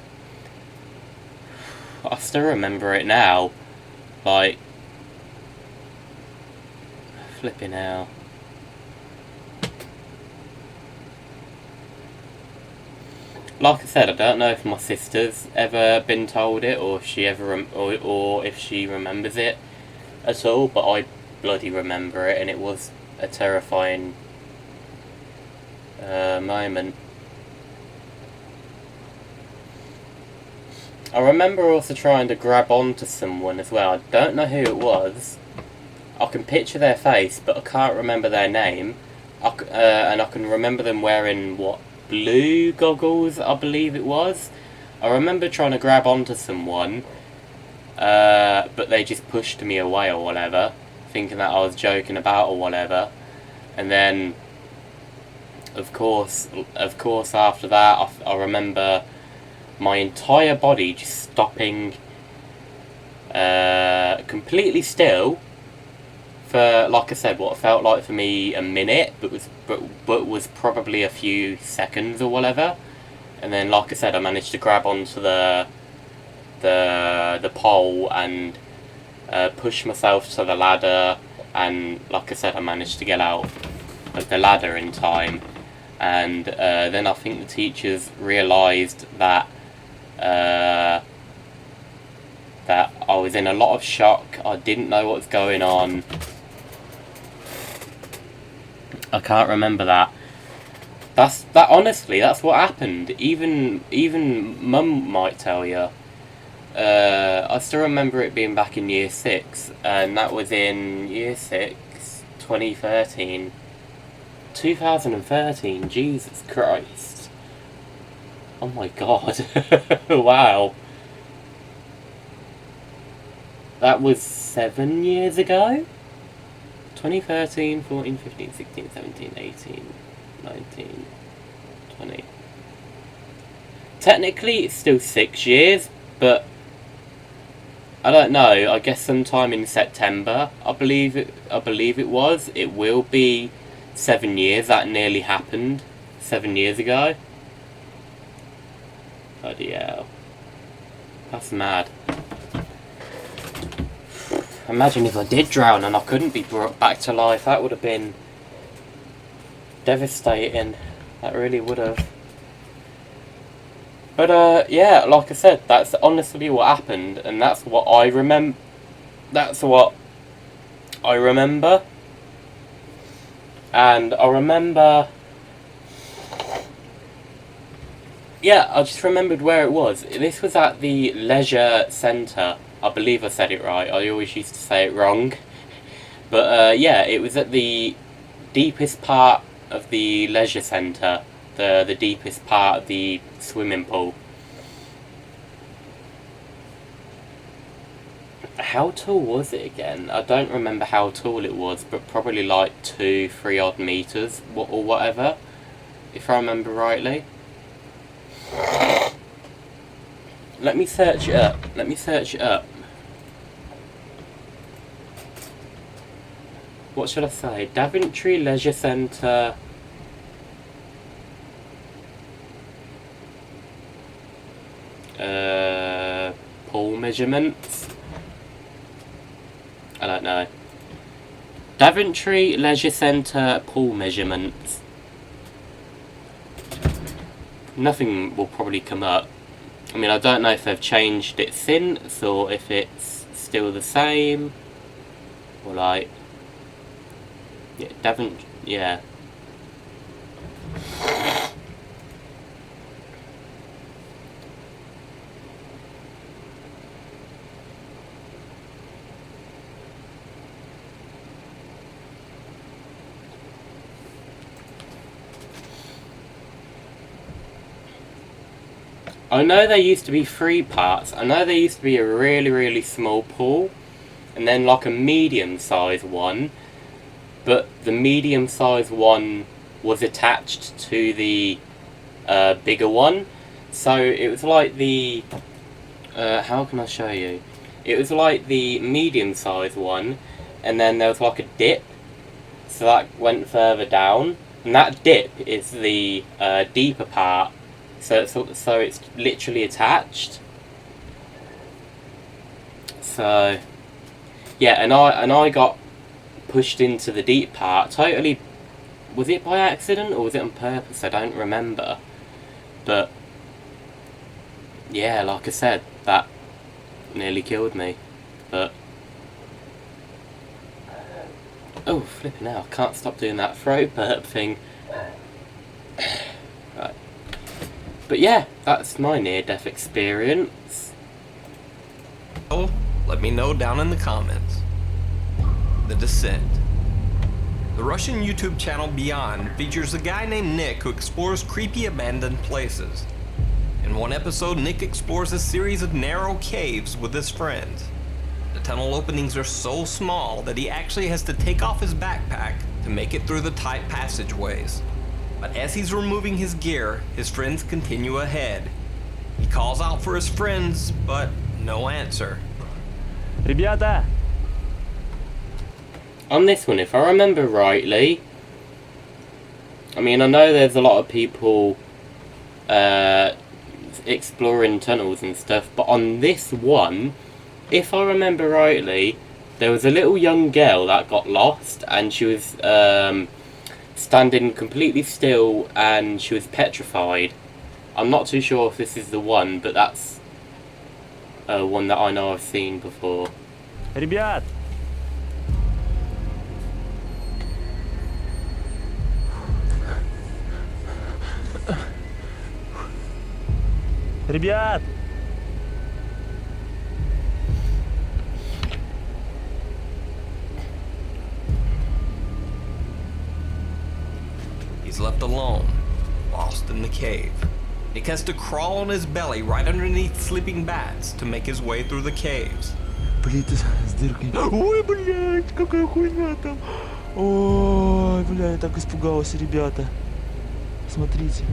I still remember it now. Like, flipping out. Like I said, I don't know if my sister's ever been told it, or if she ever or if she remembers it at all. But I bloody remember it, and it was a terrifying moment. I remember also trying to grab onto someone as well. I don't know who it was. I can picture their face, but I can't remember their name. And I can remember them wearing blue goggles, I believe it was. I remember trying to grab onto someone, but they just pushed me away or whatever, thinking that I was joking about or whatever. And then, of course, after that, I remember my entire body just stopping completely still for, like I said, what felt like for me a minute, but was probably a few seconds or whatever. And then, like I said, I managed to grab onto the pole and push myself to the ladder. And like I said, I managed to get out of the ladder in time. And then I think the teachers realised that that I was in a lot of shock. I didn't know what was going on. I can't remember that. Honestly, that's what happened. Even Mum might tell you. I still remember it being back in year 6, and that was in year 6, 2013. 2013, Jesus Christ. Oh my God. Wow. That was 7 years ago? 2013, 14, 15, 16, 17, 18, 19, 20. Technically, it's still 6 years, but I don't know. I guess sometime in September, I believe it was. It will be 7 years. That nearly happened 7 years ago. Bloody hell. That's mad. Imagine if I did drown and I couldn't be brought back to life. That would have been devastating. That really would have. But yeah, like I said, that's honestly what happened, and that's what I remember. That's what I remember. And I remember. Yeah, I just remembered where it was. This was at the leisure centre. I believe I said it right. I always used to say it wrong. But yeah, it was at the deepest part of the leisure centre. The deepest part of the swimming pool. How tall was it again? I don't remember how tall it was, but probably like 2-3 odd meters or whatever, if I remember rightly. Let me search it up. What should I say? Daventry Leisure Centre. Pool measurements. I don't know. Daventry Leisure Centre pool measurements. Nothing will probably come up. I mean, I don't know if they've changed it since, or if it's still the same, or like, yeah, Daventry, yeah. I know there used to be 3 parts. I know there used to be a really small pool, and then like a medium-sized one, but the medium-sized one was attached to the bigger one. So it was like the... how can I show you? It was like the medium-sized one, and then there was like a dip, so that went further down, and that dip is the deeper part. So it's literally attached. So yeah, and I got pushed into the deep part. Totally, was it by accident or was it on purpose? I don't remember. But yeah, like I said, that nearly killed me. But oh, flipping out! I can't stop doing that throat burp thing. Right. But yeah, that's my near-death experience. Oh, let me know down in the comments. The Descent. The Russian YouTube channel Beyond features a guy named Nick who explores creepy abandoned places. In one episode, Nick explores a series of narrow caves with his friends. The tunnel openings are so small that he actually has to take off his backpack to make it through the tight passageways. But as he's removing his gear, his friends continue ahead. He calls out for his friends, but no answer. Ребята! On this one, if I remember rightly, I mean, I know there's a lot of people exploring tunnels and stuff, but on this one, if I remember rightly, there was a little young girl that got lost, and she was standing completely still, and she was petrified. I'm not too sure if this is the one, but that's one that I know I've seen before. Ребят! Ребят! He's left alone, lost in the cave. Nick has to crawl on his belly right underneath sleeping bats to make his way through the caves. Плиты с дыркой. Ой, блядь, какая хуйня там. Ой, бля, я так испугался, ребята. Смотрите.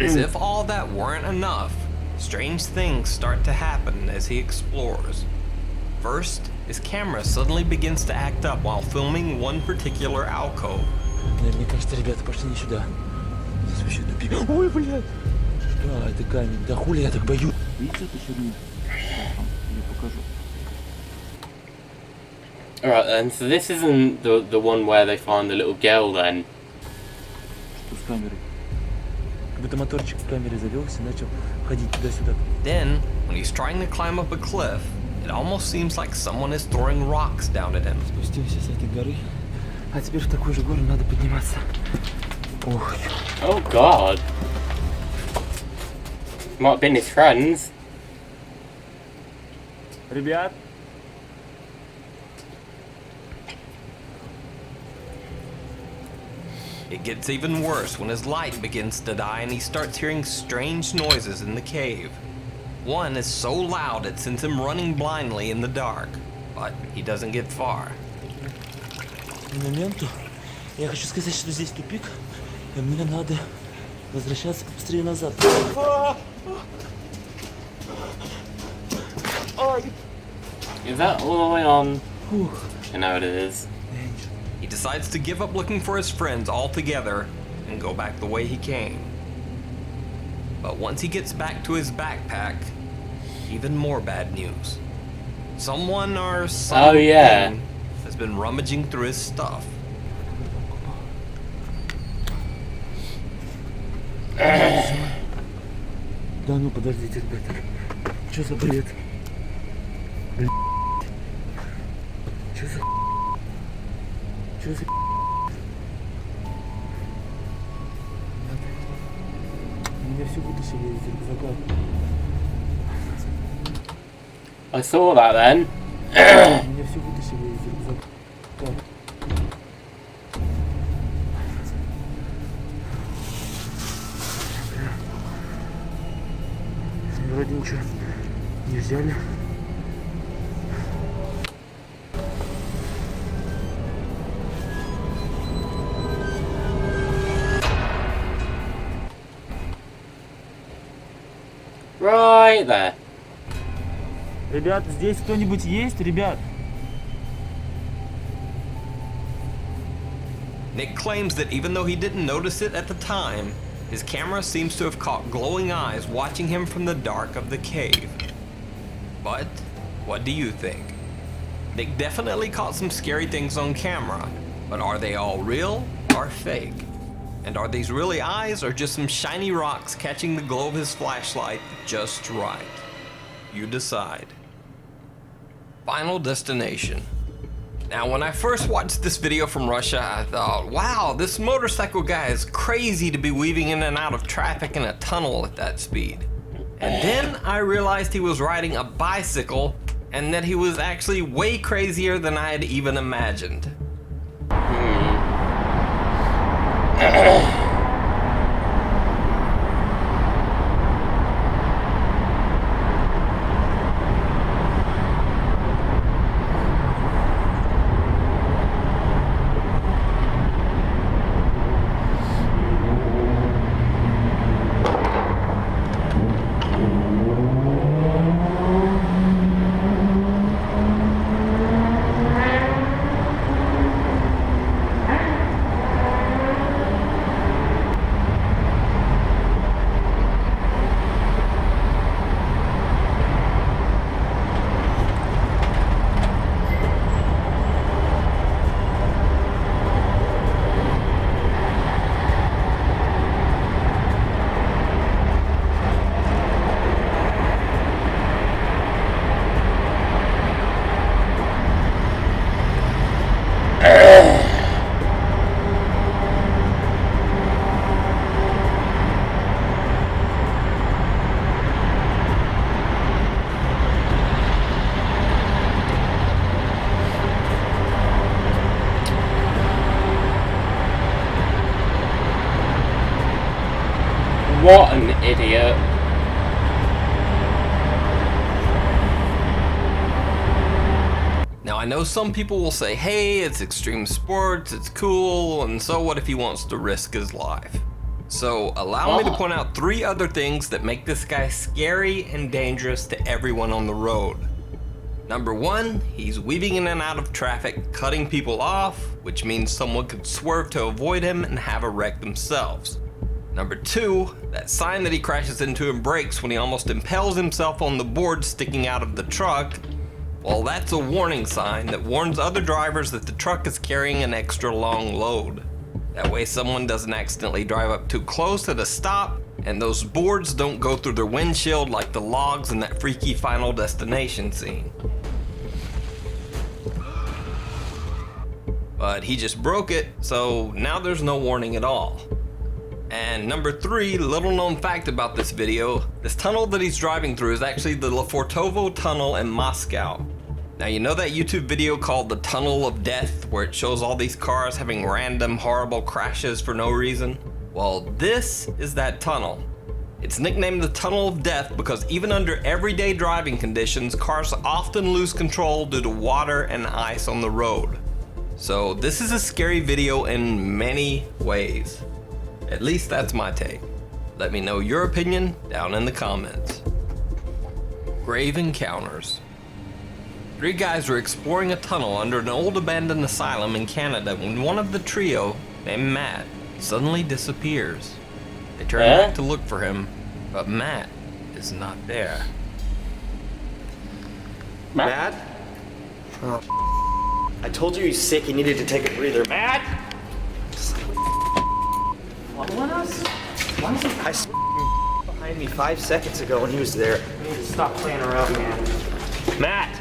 As if all that weren't enough, strange things start to happen as he explores. First, his camera suddenly begins to act up while filming one particular alcove. Мне кажется, ребята пошли не сюда. Здесь вообще тупик. Ой, блядь. Да, это камень. Да хули я так боюсь. Видите эту херню? Я покажу. Alright then, so this isn't the one where they find the little girl then. Что с камерой? Как будто моторчик в камере завелся и начал ходить туда-сюда. Then, when he's trying to climb up a cliff, it almost seems like someone is throwing rocks down at him. Спустился с этой горы. А теперь в такую же гору надо подниматься. Ох. Oh god. Might have been his friends. Ребят! It gets even worse when his light begins to die and he starts hearing strange noises in the cave. One is so loud it sends him running blindly in the dark, but he doesn't get far. Моменту. Я хочу сказать, что здесь тупик, и мне надо возвращаться быстрее назад. Is that all the way on? I know it is. He decides to give up looking for his friends altogether and go back the way he came. But once he gets back to his backpack, even more bad news. Someone or something Oh, yeah. has been rummaging through his stuff. Да ну подождите, ребята. Что за бред? Блядь. Что за... Что за... Меня все вытащили из рюкзака. I saw that then. Меня все вытащили из рюкзака. ничего не взяли. Right there. Ребят, здесь кто-нибудь есть, ребят? Nick claims that even though he didn't notice it at the time, his camera seems to have caught glowing eyes watching him from the dark of the cave. But what do you think? Nick definitely caught some scary things on camera, but are they all real or fake? And are these really eyes or just some shiny rocks catching the glow of his flashlight just right? You decide. Final destination. Now, when I first watched this video from Russia, I thought, wow, this motorcycle guy is crazy to be weaving in and out of traffic in a tunnel at that speed. And then I realized he was riding a bicycle and that he was actually way crazier than I had even imagined. What an idiot. Now, I know some people will say, hey, it's extreme sports, it's cool, and so what if he wants to risk his life? So allow me to point out 3 other things that make this guy scary and dangerous to everyone on the road. Number 1, he's weaving in and out of traffic, cutting people off, which means someone could swerve to avoid him and have a wreck themselves. Number 2, that sign that he crashes into and breaks when he almost impales himself on the board sticking out of the truck, well, that's a warning sign that warns other drivers that the truck is carrying an extra long load. That way someone doesn't accidentally drive up too close at a stop, and those boards don't go through their windshield like the logs in that freaky Final Destination scene. But he just broke it, so now there's no warning at all. And number 3, little known fact about this video, this tunnel that he's driving through is actually the Lefortovo Tunnel in Moscow. Now, you know that YouTube video called The Tunnel of Death, where it shows all these cars having random horrible crashes for no reason? Well, this is that tunnel. It's nicknamed the Tunnel of Death because even under everyday driving conditions, cars often lose control due to water and ice on the road. So this is a scary video in many ways. At least that's my take. Let me know your opinion down in the comments. Grave encounters. 3 guys were exploring a tunnel under an old abandoned asylum in Canada when one of the trio, named Matt, suddenly disappears. They turn back to look for him, but Matt is not there. Matt? Oh, I told you he's sick, he needed to take a breather. Matt! Why is he behind me 5 seconds ago when he was there? You need to stop playing around, man. Matt!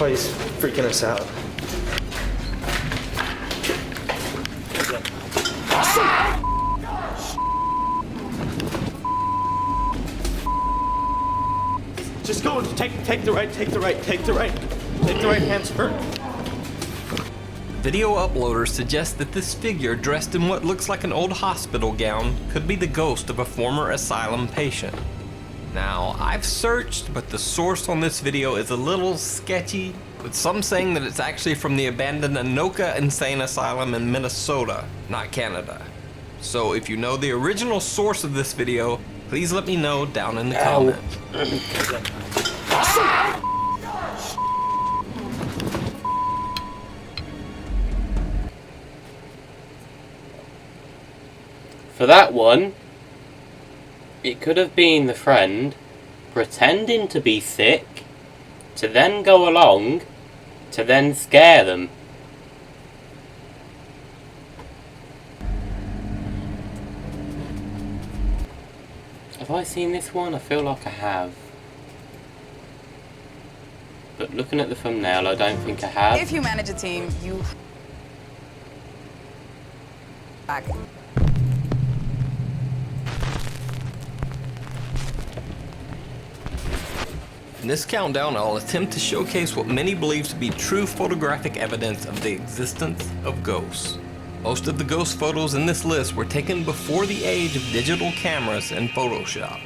Oh, he's freaking us out. Just go, take the right, take the right hand first. Video uploaders suggest that this figure dressed in what looks like an old hospital gown could be the ghost of a former asylum patient. Now, I've searched, but the source on this video is a little sketchy, with some saying that it's actually from the abandoned Anoka Insane Asylum in Minnesota, not Canada. So if you know the original source of this video, please let me know down in the comments. For that one, it could have been the friend pretending to be sick, to then go along, to then scare them. Have I seen this one? I feel like I have. But looking at the thumbnail, I don't think I have. If you manage a team, you... back. In this countdown, I'll attempt to showcase what many believe to be true photographic evidence of the existence of ghosts. Most of the ghost photos in this list were taken before the age of digital cameras and Photoshop.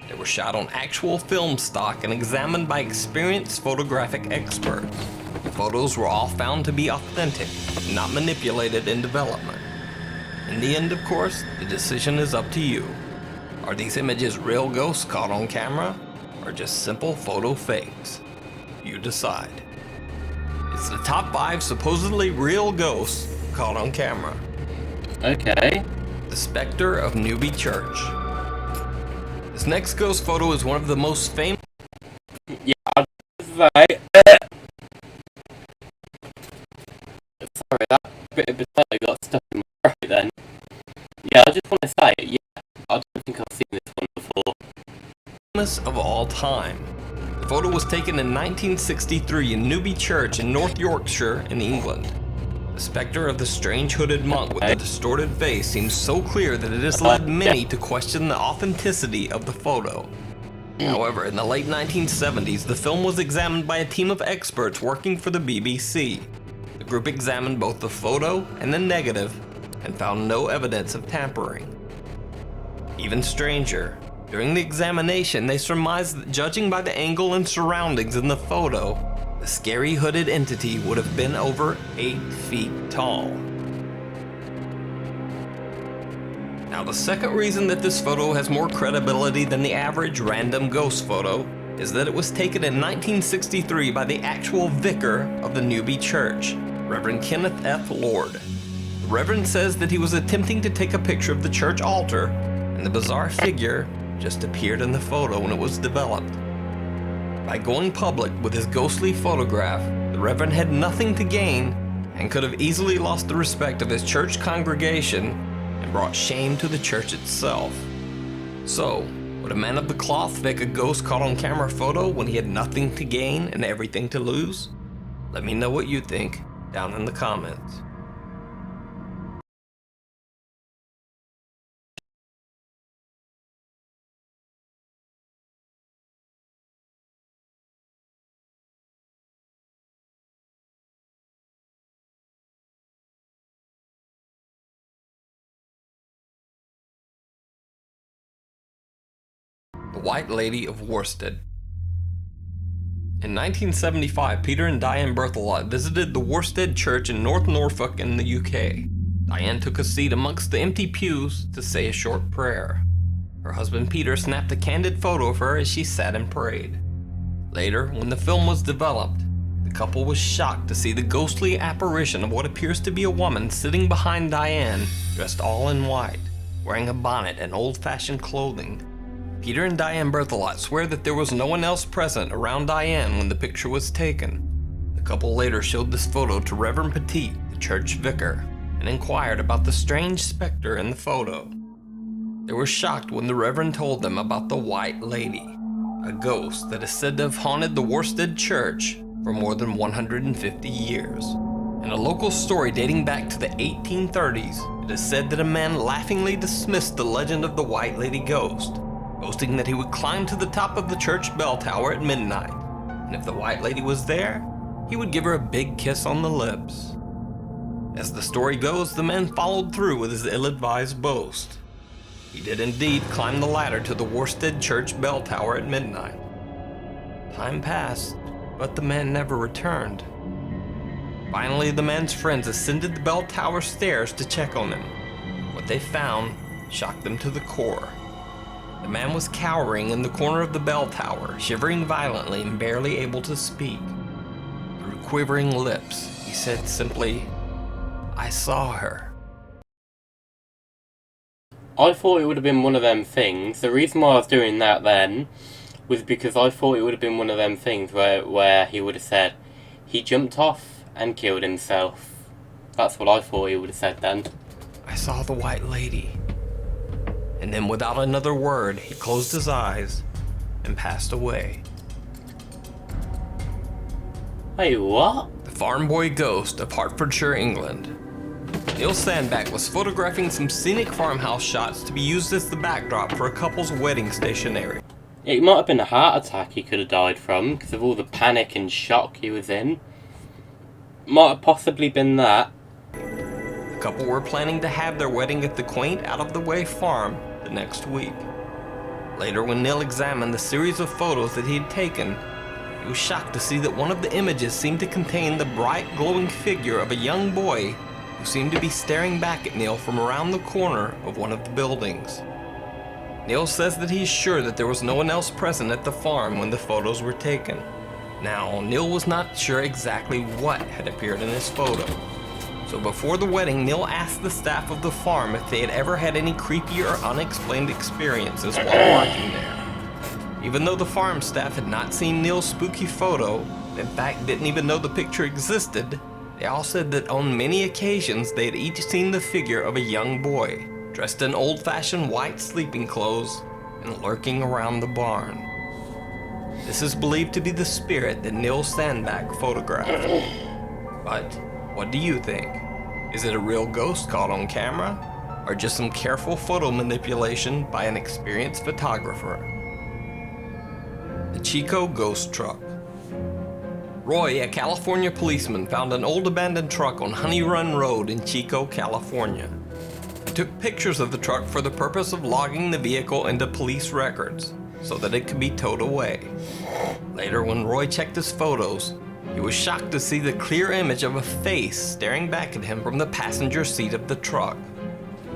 They were shot on actual film stock and examined by experienced photographic experts. The photos were all found to be authentic, not manipulated in development. In the end, of course, the decision is up to you. Are these images real ghosts caught on camera, or just simple photo fakes? You decide. It's the top 5 supposedly real ghosts caught on camera. Okay. The Spectre of Newby Church. This next ghost photo is one of the most famous. Yeah, I was say. Sorry, that bit of potato got stuck in my throat then. Yeah, I just want to say, yeah, I don't think I've seen this one before. Famous of all time. The photo was taken in 1963 in Newby Church in North Yorkshire in England. The specter of the strange hooded monk with the distorted face seems so clear that it has led many to question the authenticity of the photo. However, in the late 1970s, the film was examined by a team of experts working for the BBC. The group examined both the photo and the negative and found no evidence of tampering. Even stranger, during the examination, they surmised that judging by the angle and surroundings in the photo, the scary hooded entity would have been over 8 feet tall. Now, the second reason that this photo has more credibility than the average random ghost photo is that it was taken in 1963 by the actual vicar of the Newby Church, Reverend Kenneth F. Lord. The Reverend says that he was attempting to take a picture of the church altar, and the bizarre figure just appeared in the photo when it was developed. By going public with his ghostly photograph, the Reverend had nothing to gain and could have easily lost the respect of his church congregation and brought shame to the church itself. So, would a man of the cloth fake a ghost caught on camera photo when he had nothing to gain and everything to lose? Let me know what you think down in the comments. The White Lady of Worstead. In 1975, Peter and Diane Berthelot visited the Worstead Church in North Norfolk in the UK. Diane took a seat amongst the empty pews to say a short prayer. Her husband Peter snapped a candid photo of her as she sat and prayed. Later, when the film was developed, the couple was shocked to see the ghostly apparition of what appears to be a woman sitting behind Diane, dressed all in white, wearing a bonnet and old-fashioned clothing. Peter and Diane Berthelot swear that there was no one else present around Diane when the picture was taken. The couple later showed this photo to Reverend Petit, the church vicar, and inquired about the strange specter in the photo. They were shocked when the Reverend told them about the White Lady, a ghost that is said to have haunted the Worstead Church for more than 150 years. In a local story dating back to the 1830s, it is said that a man laughingly dismissed the legend of the White Lady ghost, boasting that he would climb to the top of the church bell tower at midnight, and if the White Lady was there, he would give her a big kiss on the lips. As the story goes, the man followed through with his ill-advised boast. He did indeed climb the ladder to the Worstead Church bell tower at midnight. Time passed, but the man never returned. Finally, the man's friends ascended the bell tower stairs to check on him. What they found shocked them to the core. The man was cowering in the corner of the bell tower, shivering violently and barely able to speak. Through quivering lips, he said simply, "I saw her." I thought it would have been one of them things. The reason why I was doing that then was because I thought it would have been one of them things where he would have said he jumped off and killed himself. That's what I thought he would have said then. "I saw the white lady." And then without another word, he closed his eyes and passed away. Wait, what? The farm boy ghost of Hertfordshire, England. Neil Sandbach was photographing some scenic farmhouse shots to be used as the backdrop for a couple's wedding stationery. It might have been a heart attack he could have died from because of all the panic and shock he was in. Might have possibly been that. The couple were planning to have their wedding at the quaint, out-of-the-way farm the next week. Later, when Neil examined the series of photos that he had taken, he was shocked to see that one of the images seemed to contain the bright, glowing figure of a young boy who seemed to be staring back at Neil from around the corner of one of the buildings. Neil says that he's sure that there was no one else present at the farm when the photos were taken. Now, Neil was not sure exactly what had appeared in his photo. So before the wedding, Neil asked the staff of the farm if they had ever had any creepy or unexplained experiences while working there. Even though the farm staff had not seen Neil's spooky photo, and in fact didn't even know the picture existed, they all said that on many occasions they had each seen the figure of a young boy, dressed in old-fashioned white sleeping clothes and lurking around the barn. This is believed to be the spirit that Neil Sandbach photographed. But what do you think? Is it a real ghost caught on camera, or just some careful photo manipulation by an experienced photographer? The Chico Ghost Truck. Roy, a California policeman, found an old abandoned truck on Honey Run Road in Chico, California. He took pictures of the truck for the purpose of logging the vehicle into police records, so that it could be towed away. Later, when Roy checked his photos, he was shocked to see the clear image of a face staring back at him from the passenger seat of the truck.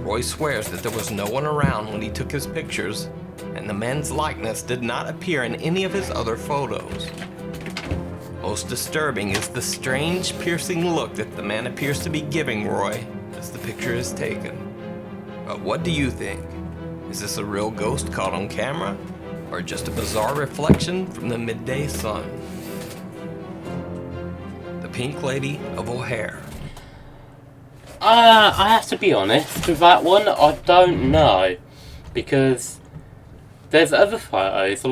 Roy swears that there was no one around when he took his pictures, and the man's likeness did not appear in any of his other photos. Most disturbing is the strange, piercing look that the man appears to be giving Roy as the picture is taken. But what do you think? Is this a real ghost caught on camera, or just a bizarre reflection from the midday sun? The Pink Lady of O'Hare. I have to be honest with that one. I don't know, because there's other photos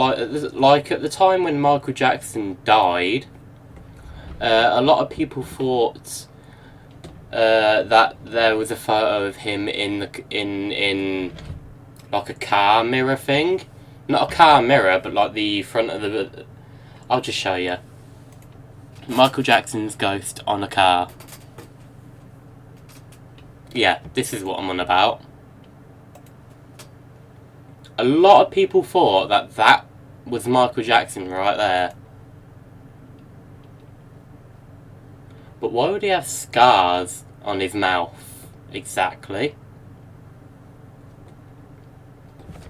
like at the time when Michael Jackson died. A lot of people thought that there was a photo of him in like a car mirror thing. Not a car mirror, but like the front of the... I'll just show you. Michael Jackson's ghost on a car. Yeah, this is what I'm on about. A lot of people thought that that was Michael Jackson right there. But why would he have scars on his mouth exactly?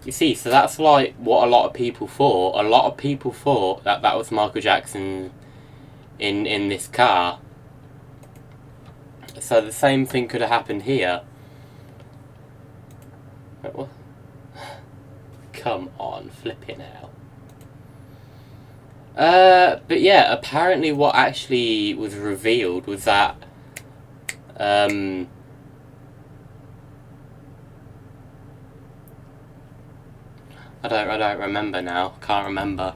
You see, so that's like what a lot of people thought. A lot of people thought that that was Michael Jackson in this car. So the same thing could have happened here. Wait, what? Come on, flipping out. But yeah, apparently what actually was revealed was that I don't remember now. Can't remember.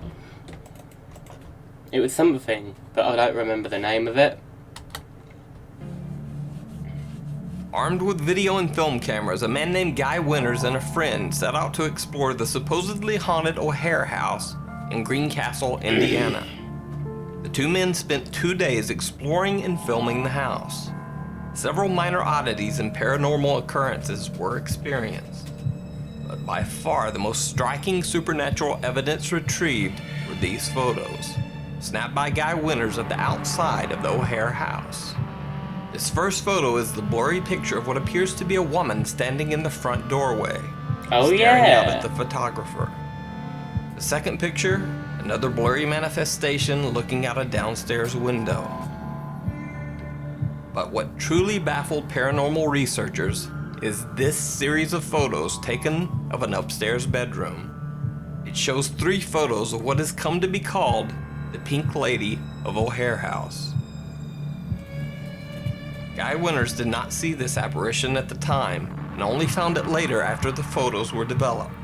It was something, but I don't remember the name of it. Armed with video and film cameras, a man named Guy Winters and a friend set out to explore the supposedly haunted O'Hare house in Greencastle, Indiana. The two men spent 2 days exploring and filming the house. several minor oddities and paranormal occurrences were experienced. But by far the most striking supernatural evidence retrieved were these photos, snapped by Guy Winters of the outside of the O'Hare house. This first photo is the blurry picture of what appears to be a woman standing in the front doorway, staring out at the photographer. The second picture, another blurry manifestation looking out a downstairs window. But what truly baffled paranormal researchers is this series of photos taken of an upstairs bedroom. It shows 3 photos of what has come to be called the Pink Lady of O'Hare House. Guy Winters did not see this apparition at the time and only found it later after the photos were developed.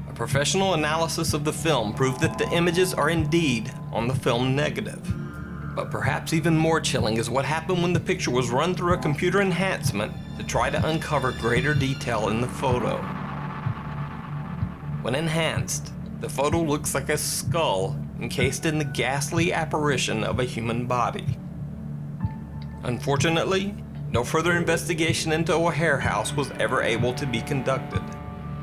A professional analysis of the film proved that the images are indeed on the film negative. But perhaps even more chilling is what happened when the picture was run through a computer enhancement to try to uncover greater detail in the photo. When enhanced, the photo looks like a skull encased in the ghastly apparition of a human body. Unfortunately, no further investigation into O'Hare House was ever able to be conducted.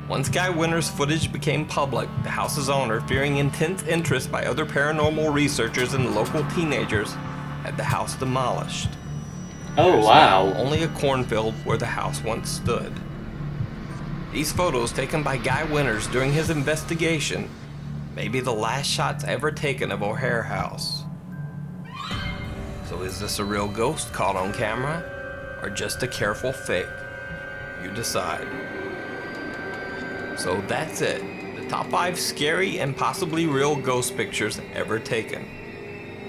Once Guy Winters' footage became public, the house's owner, fearing intense interest by other paranormal researchers and local teenagers, had the house demolished. Oh, There's wow. now only a cornfield where the house once stood. These photos taken by Guy Winters during his investigation may be the last shots ever taken of O'Hare House. So is this a real ghost caught on camera, or just a careful fake? You decide. So that's it. The top 5 scary and possibly real ghost pictures ever taken.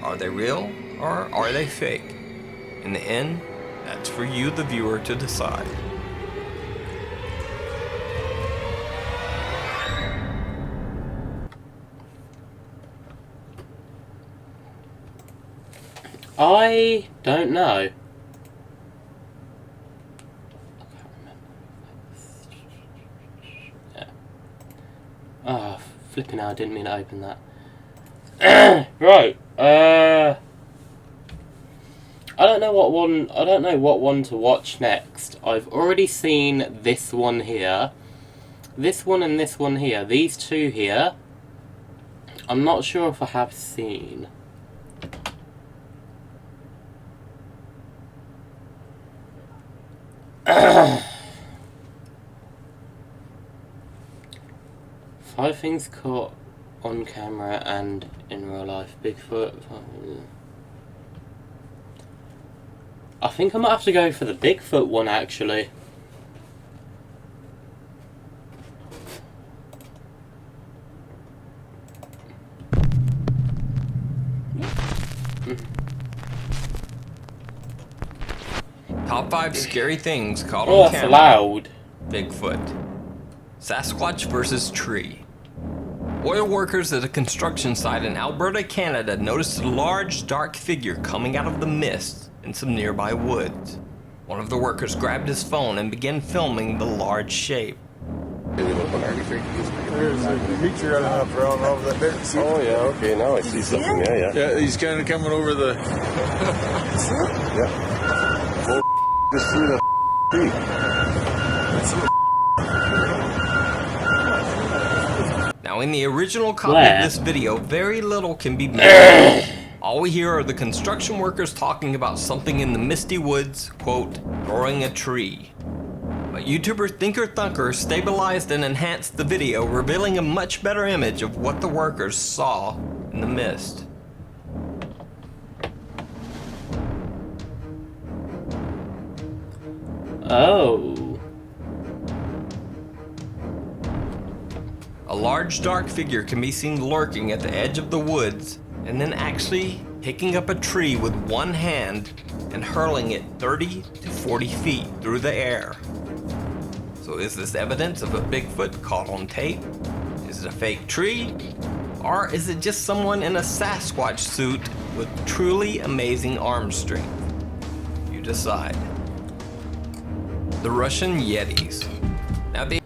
Are they real or are they fake? In the end, that's for you, the viewer, to decide. I don't know. Oh, flipping out, I didn't mean to open that. Right, I don't know what one to watch next. I've already seen this one here. This one and this one here. These 2 here. I'm not sure if I have seen. Five things caught on camera and in real life. Bigfoot. I think I might have to go for the Bigfoot one, actually. Top 5 scary things caught Oh, on that's camera. loud. Bigfoot. Sasquatch versus tree. Oil workers at a construction site in Alberta, Canada noticed a large, dark figure coming out of the mist in some nearby woods. One of the workers grabbed his phone and began filming the large shape. There's a creature running up around over that dirt. Oh yeah, okay, now I see something. Yeah. Yeah, he's kind of coming over the. Yeah. Oh, just through the tree. Now, in the original copy Where? of this video, very little can be made. All we hear are the construction workers talking about something in the misty woods, quote, throwing a tree. But YouTuber Thinker Thunker stabilized and enhanced the video, revealing a much better image of what the workers saw in the mist. Oh. A large dark figure can be seen lurking at the edge of the woods, and then actually picking up a tree with one hand and hurling it 30 to 40 feet through the air. So is this evidence of a Bigfoot caught on tape? Is it a fake tree? Or is it just someone in a Sasquatch suit with truly amazing arm strength? You decide. The Russian Yetis. Now they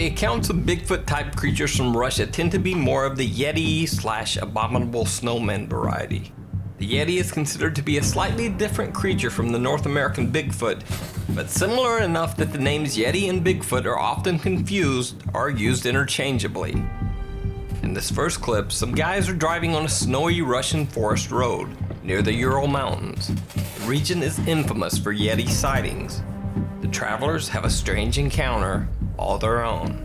The accounts of Bigfoot-type creatures from Russia tend to be more of the Yeti/abominable snowman variety. The Yeti is considered to be a slightly different creature from the North American Bigfoot, but similar enough that the names Yeti and Bigfoot are often confused or used interchangeably. In this first clip, some guys are driving on a snowy Russian forest road near the Ural Mountains. The region is infamous for Yeti sightings. The travelers have a strange encounter all their own.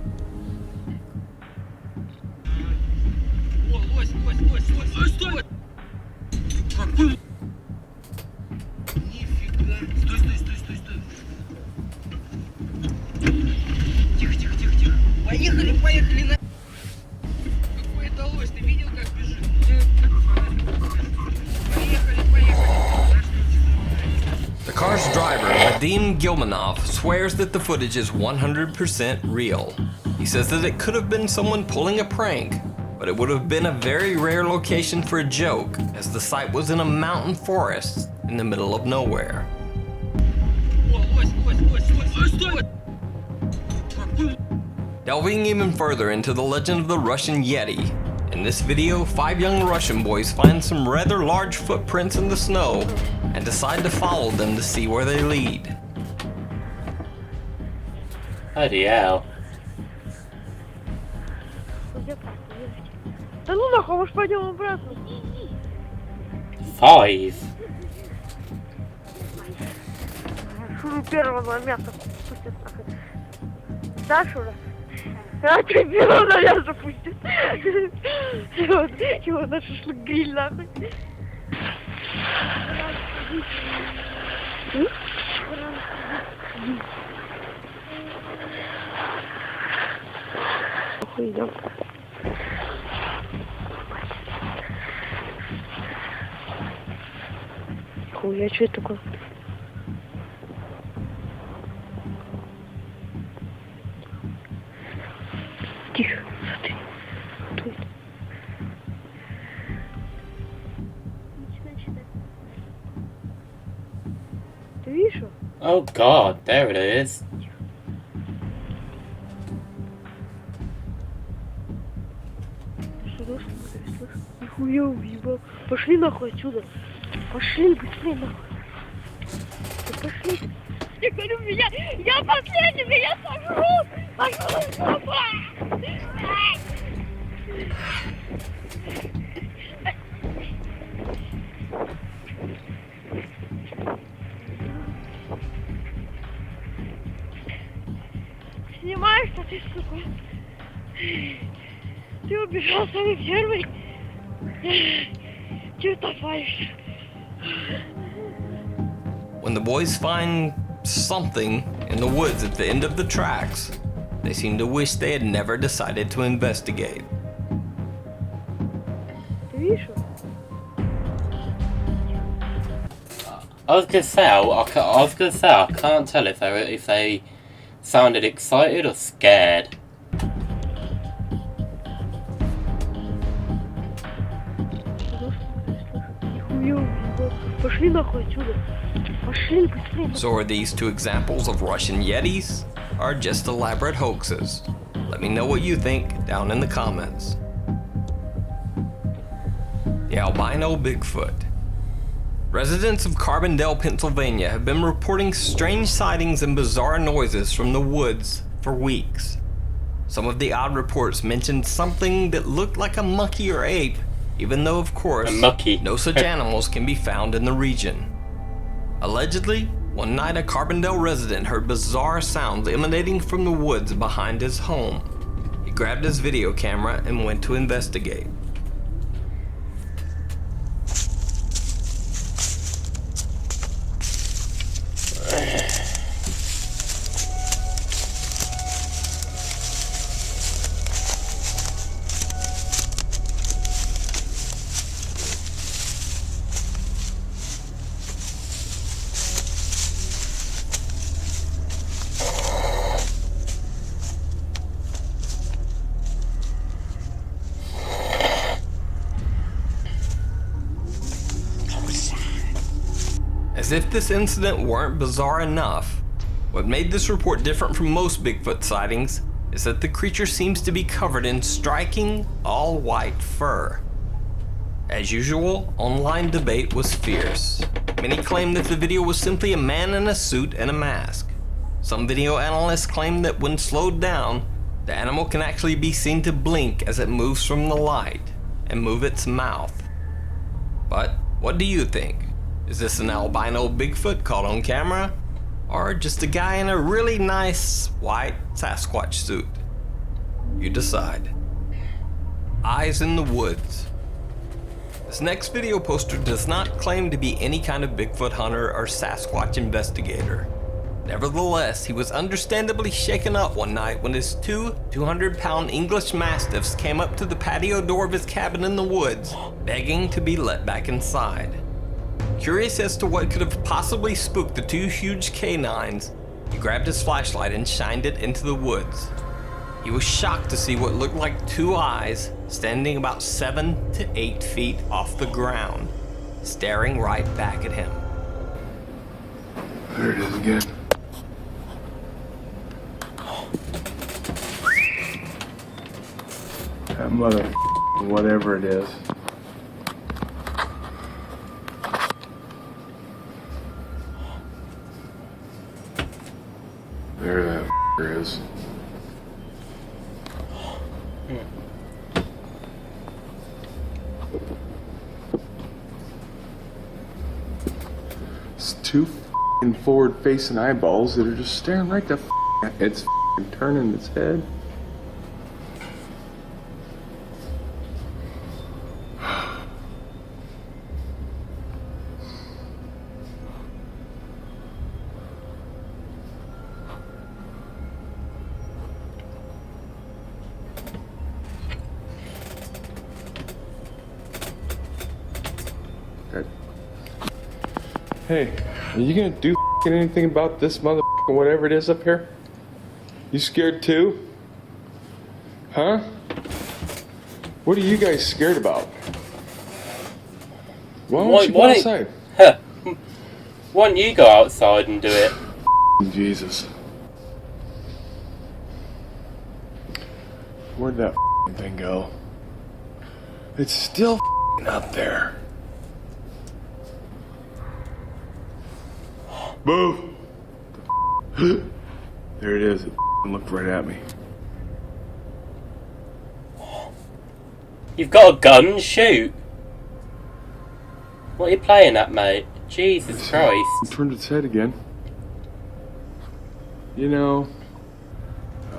Поехали на... Какое-то лось, ты видел, как бежит? Поехали. The car's driver, Vadim Gilmanov, swears that the footage is 100% real. He says that it could have been someone pulling a prank, but it would have been a very rare location for a joke, as the site was in a mountain forest in the middle of nowhere. Delving even further into the legend of the Russian Yeti, in this video, 5 young Russian boys find some rather large footprints in the snow and decide to follow them to see where they lead. Bloody hell. Да ну нахуй, может пойдем обратно? 5. Шуру первого на мясо пустят нахуй. Да, Шура? А ты первого на мясо пустят. Его на шашлык-гриль нахуй. Идем. Хуя, что это такое? Тихо, смотри. Тут. Ты видишь? Oh god, there it is. Нихуя уебал. Пошли нахуй отсюда. Пошли быстрее нахуй. Да пошли. Я говорю, меня, я последний, меня сожрут. Пошли, снимаешься ты, сука. Ты убежал самый первый. Чего топаешь? When the boys find something in the woods at the end of the tracks, they seem to wish they had never decided to investigate. Ты видишь? I was gonna say, I can't tell if they sounded excited or scared. Пошли нахуй отсюда. Пошли быстрее. So are these 2 examples of Russian Yetis, or just elaborate hoaxes? Let me know what you think down in the comments. The albino Bigfoot. Residents of Carbondale, Pennsylvania have been reporting strange sightings and bizarre noises from the woods for weeks. Some of the odd reports mentioned something that looked like a monkey or ape, even though, of course, no such animals can be found in the region. Allegedly, one night a Carbondale resident heard bizarre sounds emanating from the woods behind his home. He grabbed his video camera and went to investigate. As if this incident weren't bizarre enough, what made this report different from most Bigfoot sightings is that the creature seems to be covered in striking, all-white fur. As usual, online debate was fierce. Many claimed that the video was simply a man in a suit and a mask. Some video analysts claimed that when slowed down, the animal can actually be seen to blink as it moves from the light and move its mouth. But what do you think? Is this an albino Bigfoot caught on camera? Or just a guy in a really nice white Sasquatch suit? You decide. Eyes in the Woods. This next video poster does not claim to be any kind of Bigfoot hunter or Sasquatch investigator. Nevertheless, he was understandably shaken up one night when his two 200-pound English Mastiffs came up to the patio door of his cabin in the woods, begging to be let back inside. Curious as to what could have possibly spooked the two huge canines, he grabbed his flashlight and shined it into the woods. He was shocked to see what looked like two eyes standing about 7 to 8 feet off the ground, staring right back at him. There it is again. That mother, whatever it is. There that is. It's two forward-facing eyeballs that are just staring right the at it. It's turning its head. Hey, are you gonna do anything about this motherfucking whatever it is up here? You scared too? Huh? What are you guys scared about? Why don't you go outside? Why don't you go outside and do it? Jesus. Where'd that thing go? It's still up there. Move! There it is. It looked right at me. You've got a gun? Shoot! What are you playing at, mate? Jesus Christ. It turned its head again. You know,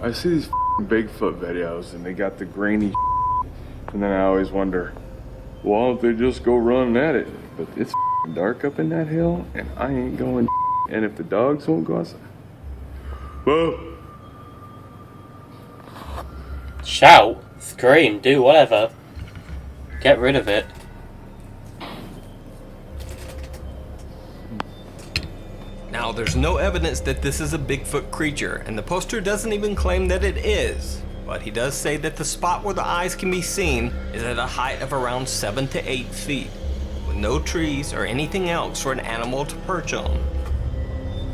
I see these Bigfoot videos and they got the grainy and then I always wonder, why don't they just go running at it? But it's dark up in that hill and I ain't going. And if the dogs won't go outside, whoa! Shout, scream, do whatever. Get rid of it. Now, there's no evidence that this is a Bigfoot creature, and the poster doesn't even claim that it is. But he does say that the spot where the eyes can be seen is at a height of around 7 to 8 feet, with no trees or anything else for an animal to perch on.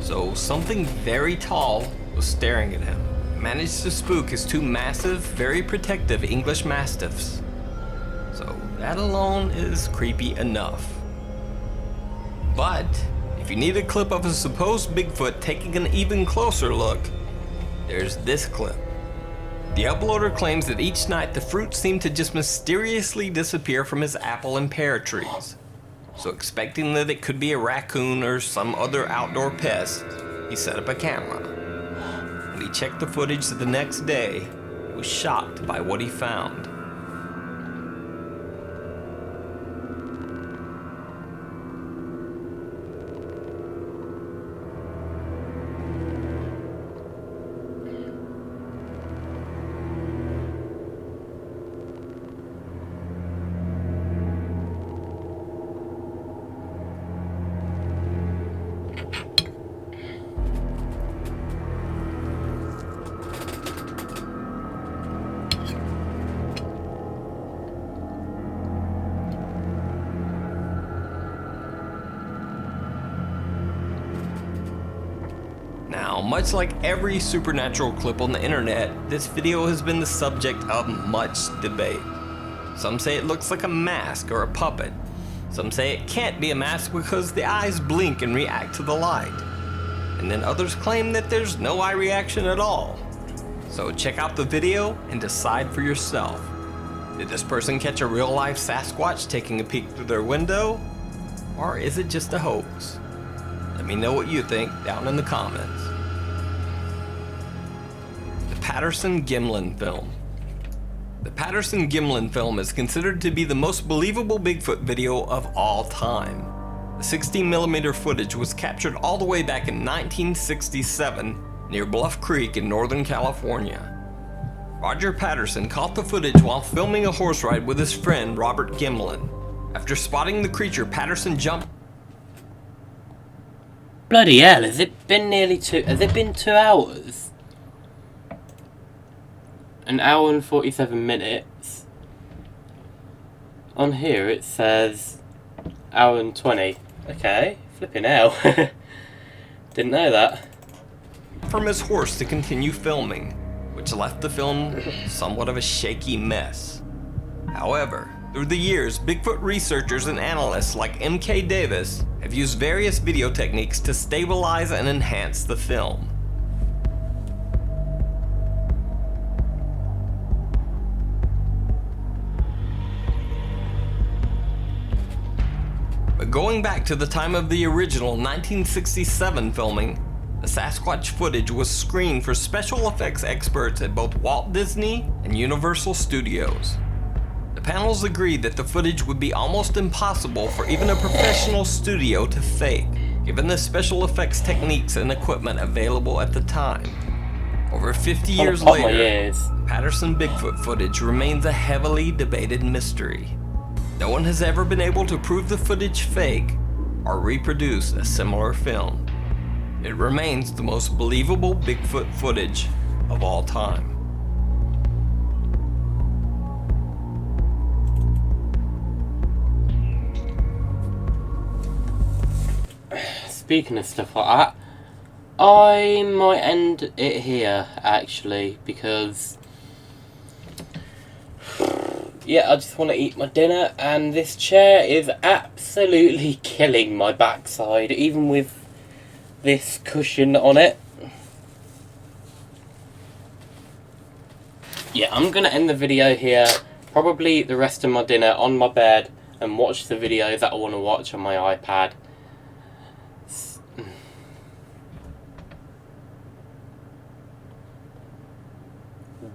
So something very tall was staring at him. It managed to spook his two massive, very protective English Mastiffs. So that alone is creepy enough. But if you need a clip of a supposed Bigfoot taking an even closer look, there's this clip. The uploader claims that each night the fruit seemed to just mysteriously disappear from his apple and pear trees. So expecting that it could be a raccoon or some other outdoor pest, he set up a camera. When he checked the footage the next day, he was shocked by what he found. Now, much like every supernatural clip on the internet, this video has been the subject of much debate. Some say it looks like a mask or a puppet. Some say it can't be a mask because the eyes blink and react to the light. And then others claim that there's no eye reaction at all. So check out the video and decide for yourself. Did this person catch a real-life Sasquatch taking a peek through their window? Or is it just a hoax? Let me know what you think down in the comments. The Patterson-Gimlin film. The Patterson-Gimlin film is considered to be the most believable Bigfoot video of all time. The 16mm footage was captured all the way back in 1967 near Bluff Creek in Northern California. Roger Patterson caught the footage while filming a horse ride with his friend Robert Gimlin. After spotting the creature, Patterson jumped. Bloody hell, has it been 2 hours? An hour and 47 minutes. On here it says hour and 20. Okay, flipping hell. Didn't know that. From his horse to continue filming, which left the film somewhat of a shaky mess. However, through the years, Bigfoot researchers and analysts like M.K. Davis have used various video techniques to stabilize and enhance the film. But going back to the time of the original 1967 filming, the Sasquatch footage was screened for special effects experts at both Walt Disney and Universal Studios. The panels agreed that the footage would be almost impossible for even a professional studio to fake, given the special effects techniques and equipment available at the time. Over 50 years later, Patterson Bigfoot footage remains a heavily debated mystery. No one has ever been able to prove the footage fake or reproduce a similar film. It remains the most believable Bigfoot footage of all time. Speaking of stuff like that, I might end it here actually, because yeah, I just want to eat my dinner and this chair is absolutely killing my backside, even with this cushion on it. Yeah, I'm gonna end the video here, probably the rest of my dinner on my bed, and watch the videos that I want to watch on my iPad.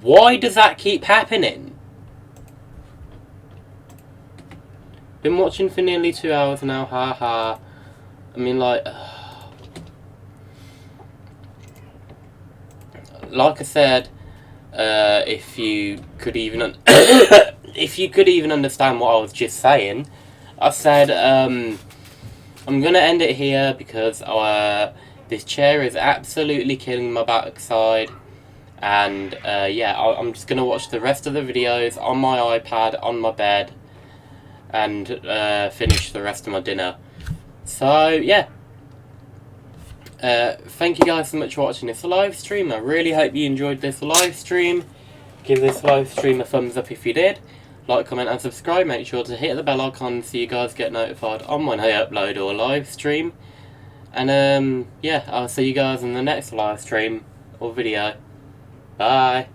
Why does that keep happening? Been watching for nearly 2 hours now, haha. I mean, like I said, if you could even if you could even understand what I was just saying, I said I'm gonna end it here because this chair is absolutely killing my backside, and yeah, I'm just gonna watch the rest of the videos on my iPad on my bed and finish the rest of my dinner. So yeah. Thank you guys so much for watching this live stream. I really hope you enjoyed this live stream. Give this live stream a thumbs up if you did. Like, comment and subscribe. Make sure to hit the bell icon so you guys get notified on when I upload or live stream. And yeah, I'll see you guys in the next live stream or video. Bye.